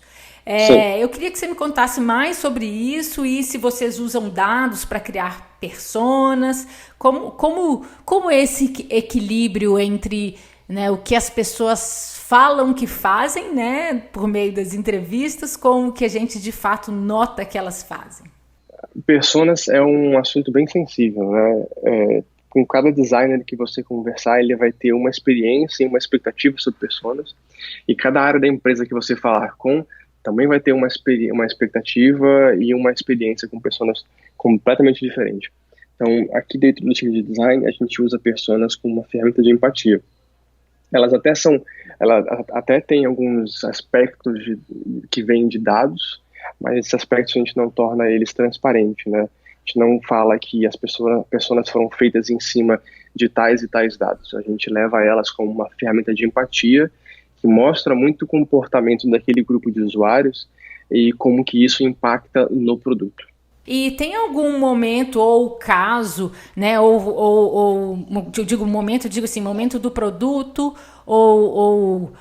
Eu queria que você me contasse mais sobre isso e se vocês usam dados para criar personas, como esse equilíbrio entre, né, o que as pessoas falam que fazem, né, por meio das entrevistas, com o que a gente de fato nota que elas fazem. Personas é um assunto bem sensível, né? Com cada designer que você conversar, ele vai ter uma experiência e uma expectativa sobre personas, e cada área da empresa que você falar com também vai ter uma expectativa e uma experiência com personas completamente diferentes. Então, aqui dentro do time de design, a gente usa personas como uma ferramenta de empatia. Elas até têm alguns aspectos que vêm de dados, mas esses aspectos a gente não torna eles transparentes, né? A gente não fala que as pessoas foram feitas em cima de tais e tais dados. A gente leva elas como uma ferramenta de empatia que mostra muito o comportamento daquele grupo de usuários e como que isso impacta no produto. E tem algum momento ou caso, né, ou eu digo momento, momento do produto ou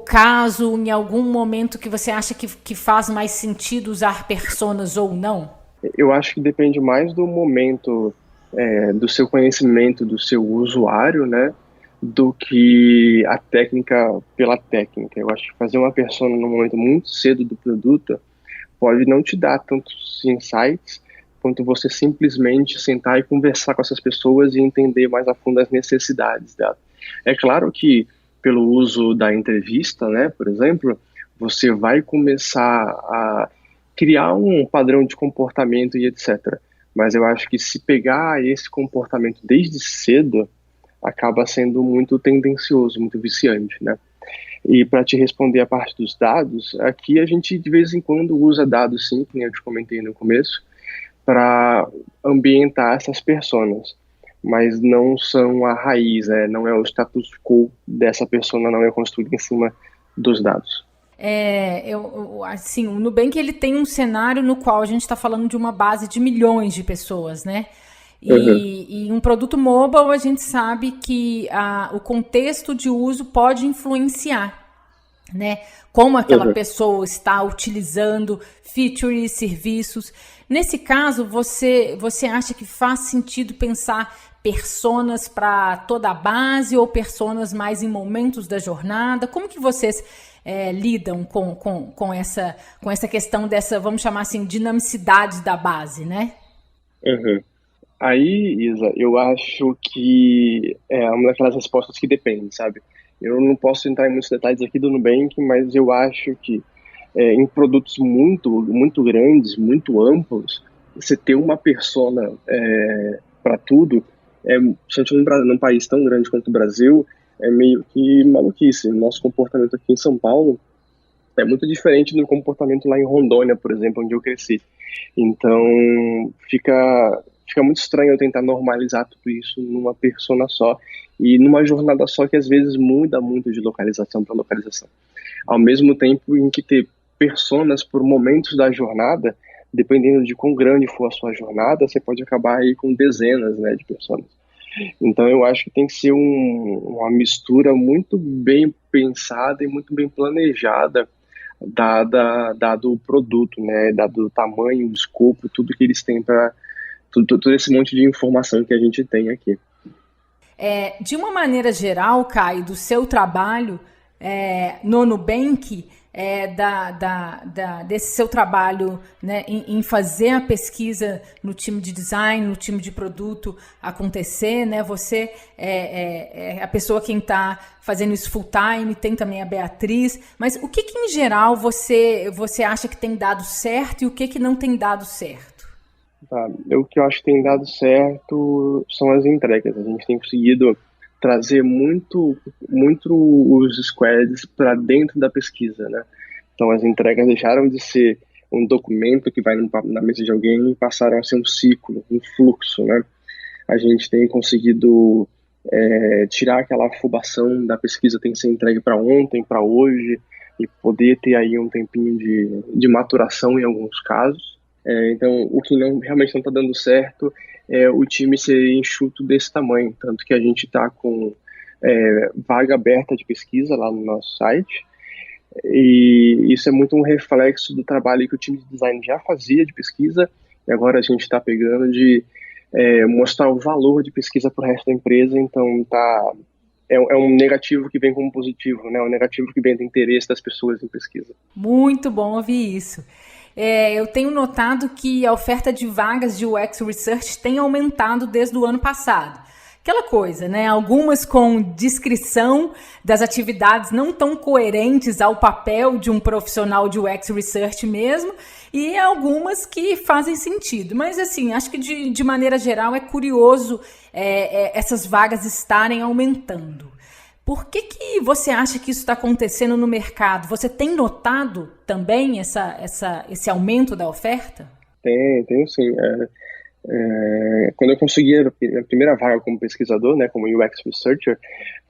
caso em algum momento que você acha que faz mais sentido usar personas ou não? Eu acho que depende mais do momento, do seu conhecimento, do seu usuário, né, do que a técnica pela técnica. Eu acho que fazer uma persona no momento muito cedo do produto pode não te dar tantos insights quanto você simplesmente sentar e conversar com essas pessoas e entender mais a fundo as necessidades dela. É claro que pelo uso da entrevista, né, por exemplo, você vai começar a criar um padrão de comportamento e etc. Mas eu acho que se pegar esse comportamento desde cedo, acaba sendo muito tendencioso, muito viciante, né? E para te responder a parte dos dados, aqui a gente de vez em quando usa dados sim, como eu te comentei no começo, para ambientar essas personas, mas não são a raiz, né? Não é o status quo dessa persona, não é construído em cima dos dados. Assim, o Nubank ele tem um cenário no qual a gente está falando de uma base de milhões de pessoas, né? E um produto mobile, a gente sabe que o contexto de uso pode influenciar, né? Como aquela pessoa está utilizando features, serviços. Nesse caso, você acha que faz sentido pensar personas para toda a base ou personas mais em momentos da jornada? Como que vocês lidam com essa questão dessa, vamos chamar assim, dinamicidade da base, né? Aí, Isa, eu acho que é uma daquelas respostas que depende, sabe? Eu não posso entrar em muitos detalhes aqui do Nubank, mas eu acho que em produtos muito, muito grandes, muito amplos, você ter uma persona para tudo, principalmente num país tão grande quanto o Brasil, é meio que maluquice. Nosso comportamento aqui em São Paulo é muito diferente do comportamento lá em Rondônia, por exemplo, onde eu cresci. Então, fica muito estranho eu tentar normalizar tudo isso numa persona só e numa jornada só que às vezes muda muito de localização para localização. Ao mesmo tempo em que ter personas por momentos da jornada, dependendo de quão grande for a sua jornada, você pode acabar aí com dezenas, né, de personas. Então eu acho que tem que ser uma mistura muito bem pensada e muito bem planejada, dado o produto, né, dado o tamanho, o escopo, tudo que eles têm para todo esse monte de informação que a gente tem aqui. De uma maneira geral, Caio, do seu trabalho, no Nubank, desse seu trabalho, né, em fazer a pesquisa no time de design, no time de produto acontecer, né? Você é a pessoa quem está fazendo isso full time, tem também a Beatriz, mas o que em geral você acha que tem dado certo e o que não tem dado certo? Tá. O que eu acho que tem dado certo são as entregas. A gente tem conseguido trazer muito os squads para dentro da pesquisa, né? Então as entregas deixaram de ser um documento que vai na mesa de alguém e passaram a ser um ciclo, um fluxo, né? A gente tem conseguido tirar aquela afobação da pesquisa tem que ser entregue para ontem, para hoje, e poder ter aí um tempinho de maturação em alguns casos. Então, o que realmente não está dando certo é o time ser enxuto desse tamanho, tanto que a gente está com vaga aberta de pesquisa lá no nosso site, e isso é muito um reflexo do trabalho que o time de design já fazia de pesquisa, e agora a gente está pegando de mostrar o valor de pesquisa para o resto da empresa, então é um negativo que vem como positivo, né? Um negativo que vem do interesse das pessoas em pesquisa. Muito bom ouvir isso. Eu tenho notado que a oferta de vagas de UX Research tem aumentado desde o ano passado. Aquela coisa, né? Algumas com descrição das atividades não tão coerentes ao papel de um profissional de UX Research mesmo, e algumas que fazem sentido. Mas, assim, acho que de maneira geral é curioso essas vagas estarem aumentando. Por que você acha que isso está acontecendo no mercado? Você tem notado também esse aumento da oferta? Tenho sim. Quando eu consegui a primeira vaga como pesquisador, né, como UX Researcher,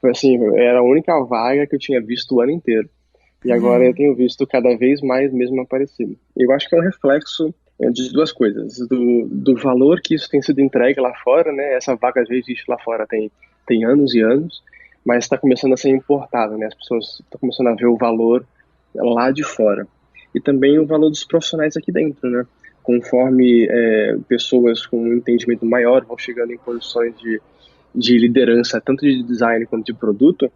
foi assim, era a única vaga que eu tinha visto o ano inteiro. E agora eu tenho visto cada vez mais mesmo aparecer. Eu acho que é um reflexo de duas coisas. Do valor que isso tem sido entregue lá fora, né? Essa vaga já existe lá fora tem anos e anos, mas está começando a ser importada, né? As pessoas estão começando a ver o valor lá de fora. E também o valor dos profissionais aqui dentro, né? Conforme pessoas com um entendimento maior vão chegando em posições de liderança, tanto de design quanto de produto,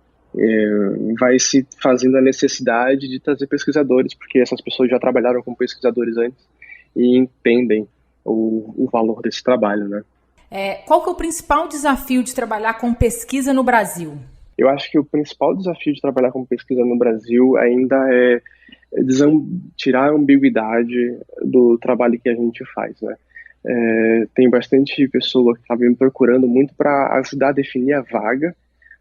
vai se fazendo a necessidade de trazer pesquisadores, porque essas pessoas já trabalharam com pesquisadores antes e entendem o valor desse trabalho, né? Qual que é o principal desafio de trabalhar com pesquisa no Brasil? Eu acho que o principal desafio de trabalhar com pesquisa no Brasil ainda é tirar a ambiguidade do trabalho que a gente faz, né? Tem bastante pessoa que está me procurando muito para ajudar a definir a vaga,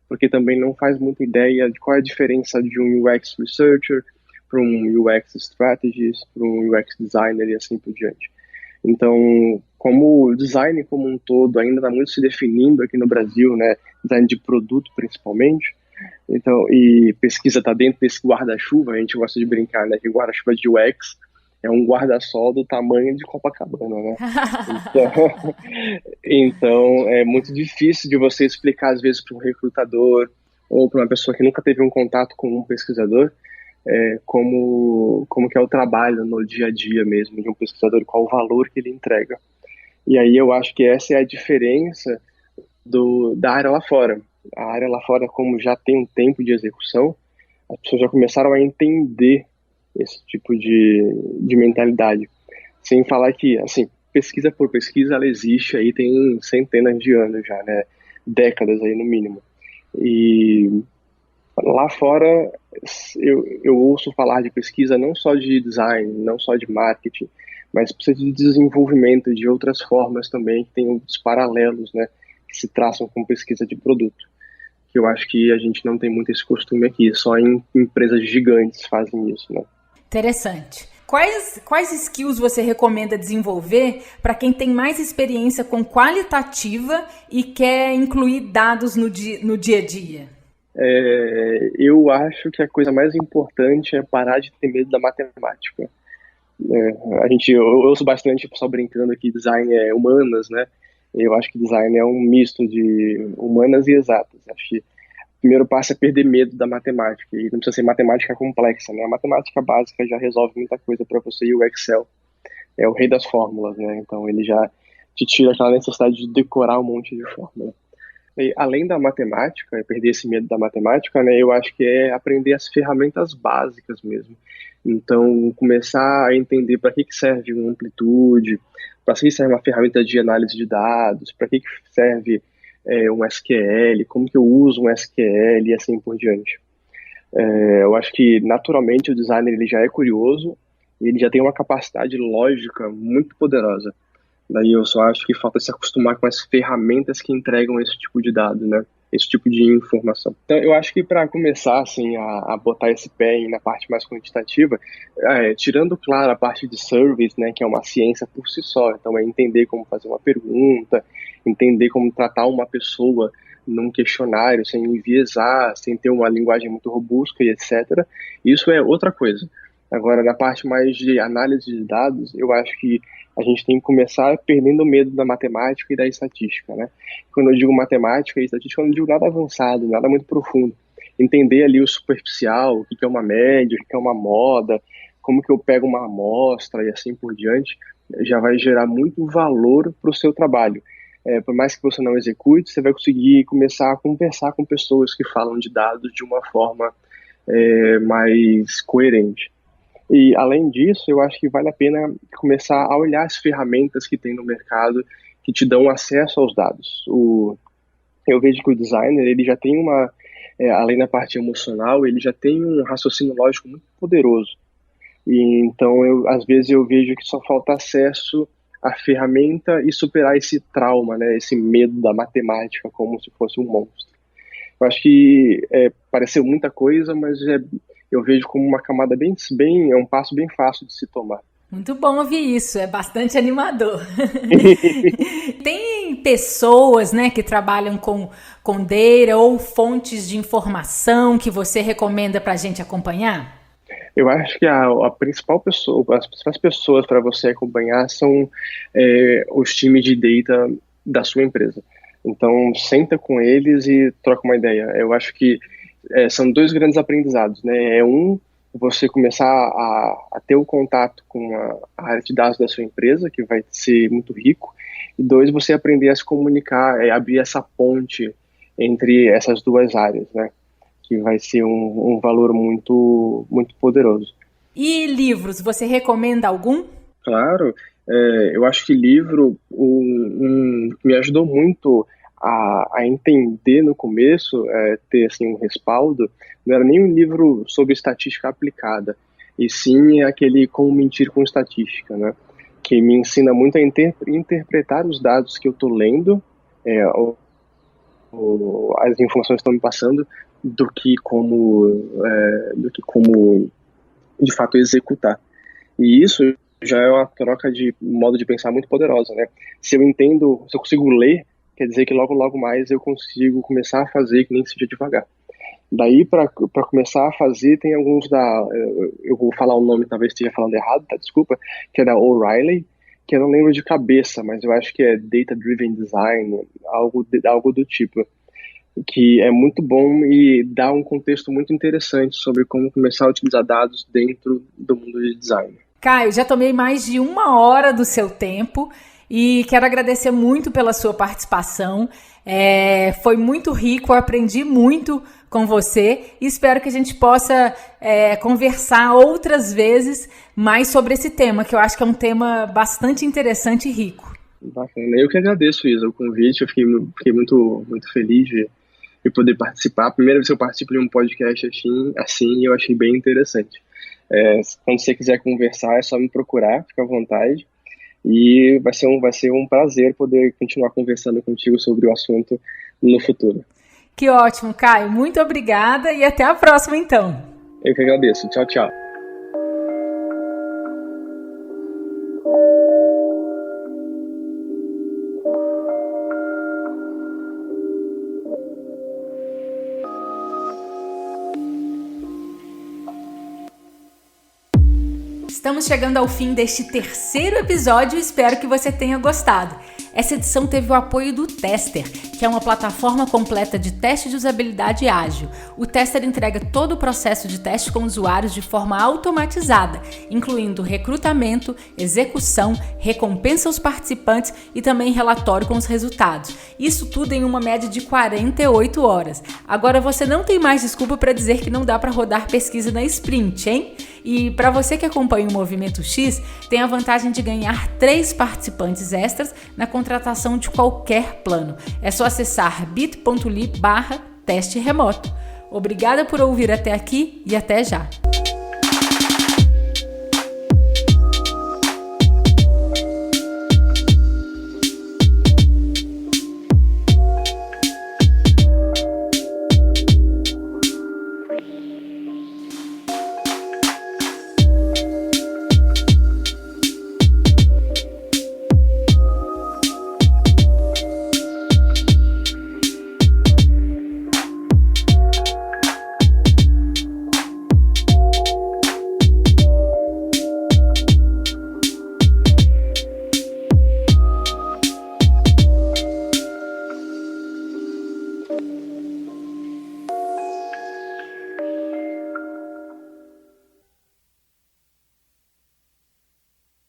porque também não faz muita ideia de qual é a diferença de um UX Researcher para um UX Strategist, para um UX Designer e assim por diante. Então, como o design como um todo ainda está muito se definindo aqui no Brasil, né, design de produto principalmente, então, e pesquisa está dentro desse guarda-chuva, a gente gosta de brincar, né, que guarda-chuva de UX é um guarda-sol do tamanho de Copacabana, né? Então, é muito difícil de você explicar, às vezes, para um recrutador ou para uma pessoa que nunca teve um contato com um pesquisador, como que é o trabalho no dia a dia mesmo de um pesquisador, qual o valor que ele entrega. E aí eu acho que essa é a diferença da área lá fora. A área lá fora, como já tem um tempo de execução, as pessoas já começaram a entender esse tipo de mentalidade. Sem falar que, assim, pesquisa por pesquisa, ela existe aí tem centenas de anos já, né? Décadas aí no mínimo. E lá fora, eu ouço falar de pesquisa não só de design, não só de marketing, mas precisa de desenvolvimento de outras formas também, que tem os paralelos, né? Que se traçam com pesquisa de produto. Que eu acho que a gente não tem muito esse costume aqui, só em empresas gigantes fazem isso, né? Interessante. Quais skills você recomenda desenvolver para quem tem mais experiência com qualitativa e quer incluir dados no dia a dia? Eu acho que a coisa mais importante é parar de ter medo da matemática. Eu ouço bastante o pessoal brincando que design é humanas, né? Eu acho que design é um misto de humanas e exatas. Acho que o primeiro passo é perder medo da matemática, e não precisa ser matemática complexa, né? A matemática básica já resolve muita coisa para você, e o Excel é o rei das fórmulas, né? Então ele já te tira aquela necessidade de decorar um monte de fórmula. E, além da matemática, perder esse medo da matemática, né, eu acho que é aprender as ferramentas básicas mesmo. Então, começar a entender para que serve uma amplitude, para que serve uma ferramenta de análise de dados, para que serve um SQL, como que eu uso um SQL e assim por diante. Eu acho que, naturalmente, o designer ele já é curioso e ele já tem uma capacidade lógica muito poderosa. Daí eu só acho que falta se acostumar com as ferramentas que entregam esse tipo de dado, né? Esse tipo de informação. Então, eu acho que para começar, assim, a botar esse pé na parte mais quantitativa, tirando, claro, a parte de service, né, que é uma ciência por si só. Então, é entender como fazer uma pergunta, entender como tratar uma pessoa num questionário, sem enviesar, sem ter uma linguagem muito robusta e etc. Isso é outra coisa. Agora, na parte mais de análise de dados, eu acho que a gente tem que começar perdendo o medo da matemática e da estatística, né? Quando eu digo matemática e estatística, eu não digo nada avançado, nada muito profundo. Entender ali o superficial, o que é uma média, o que é uma moda, como que eu pego uma amostra e assim por diante, já vai gerar muito valor para o seu trabalho. Por mais que você não execute, você vai conseguir começar a conversar com pessoas que falam de dados de uma forma mais coerente. E, além disso, eu acho que vale a pena começar a olhar as ferramentas que tem no mercado que te dão acesso aos dados. Eu vejo que o designer, ele já tem além da parte emocional, ele já tem um raciocínio lógico muito poderoso. E, então, às vezes eu vejo que só falta acesso à ferramenta e superar esse trauma, né, esse medo da matemática como se fosse um monstro. Eu acho que pareceu muita coisa, mas eu vejo como uma camada é um passo bem fácil de se tomar. Muito bom ouvir isso, é bastante animador. Tem pessoas, né, que trabalham com Data ou fontes de informação que você recomenda para a gente acompanhar? Eu acho que a principal pessoa, as principais pessoas para você acompanhar são os times de data da sua empresa. Então, senta com eles e troca uma ideia. Eu acho que são dois grandes aprendizados, né? Você começar a ter o contato com a área de dados da sua empresa, que vai ser muito rico. E dois, você aprender a se comunicar, abrir essa ponte entre essas duas áreas, né? Que vai ser um valor muito, muito poderoso. E livros, você recomenda algum? Claro, eu acho que livro me ajudou muito a entender no começo, ter assim, um respaldo. Não era nem um livro sobre estatística aplicada, e sim aquele Como Mentir com Estatística, né? Que me ensina muito a interpretar os dados que eu estou lendo, as informações que estão me passando, do que como de fato executar. E isso já é uma troca de modo de pensar muito poderosa, né? Se eu consigo ler, quer dizer que logo mais eu consigo começar a fazer, que nem seja devagar. Daí, para começar a fazer, tem alguns eu vou falar o nome, talvez esteja falando errado, tá? Desculpa, que é da O'Reilly, que eu não lembro de cabeça, mas eu acho que é Data Driven Design, algo do tipo, que é muito bom e dá um contexto muito interessante sobre como começar a utilizar dados dentro do mundo de design. Caio, já tomei mais de 1 hora do seu tempo e quero agradecer muito pela sua participação. Foi muito rico, eu aprendi muito com você e espero que a gente possa conversar outras vezes mais sobre esse tema, que eu acho que é um tema bastante interessante e rico. Bacana. Eu que agradeço, Isa, o convite. Eu fiquei muito, muito feliz de poder participar. A primeira vez que eu participo de um podcast assim eu achei bem interessante. Quando você quiser conversar, é só me procurar, fica à vontade. E vai ser um prazer poder continuar conversando contigo sobre o assunto no futuro. Que ótimo, Caio. Muito obrigada e até a próxima, então. Eu que agradeço. Tchau, tchau. Estamos chegando ao fim deste terceiro episódio e espero que você tenha gostado. Essa edição teve o apoio do Tester, que é uma plataforma completa de teste de usabilidade ágil. O Tester entrega todo o processo de teste com usuários de forma automatizada, incluindo recrutamento, execução, recompensa aos participantes e também relatório com os resultados. Isso tudo em uma média de 48 horas. Agora você não tem mais desculpa para dizer que não dá para rodar pesquisa na sprint, hein? E para você que acompanha o Movimento X, tem a vantagem de ganhar 3 participantes extras na contratação de qualquer plano. É só acessar bit.ly/teste remoto. Obrigada por ouvir até aqui e até já!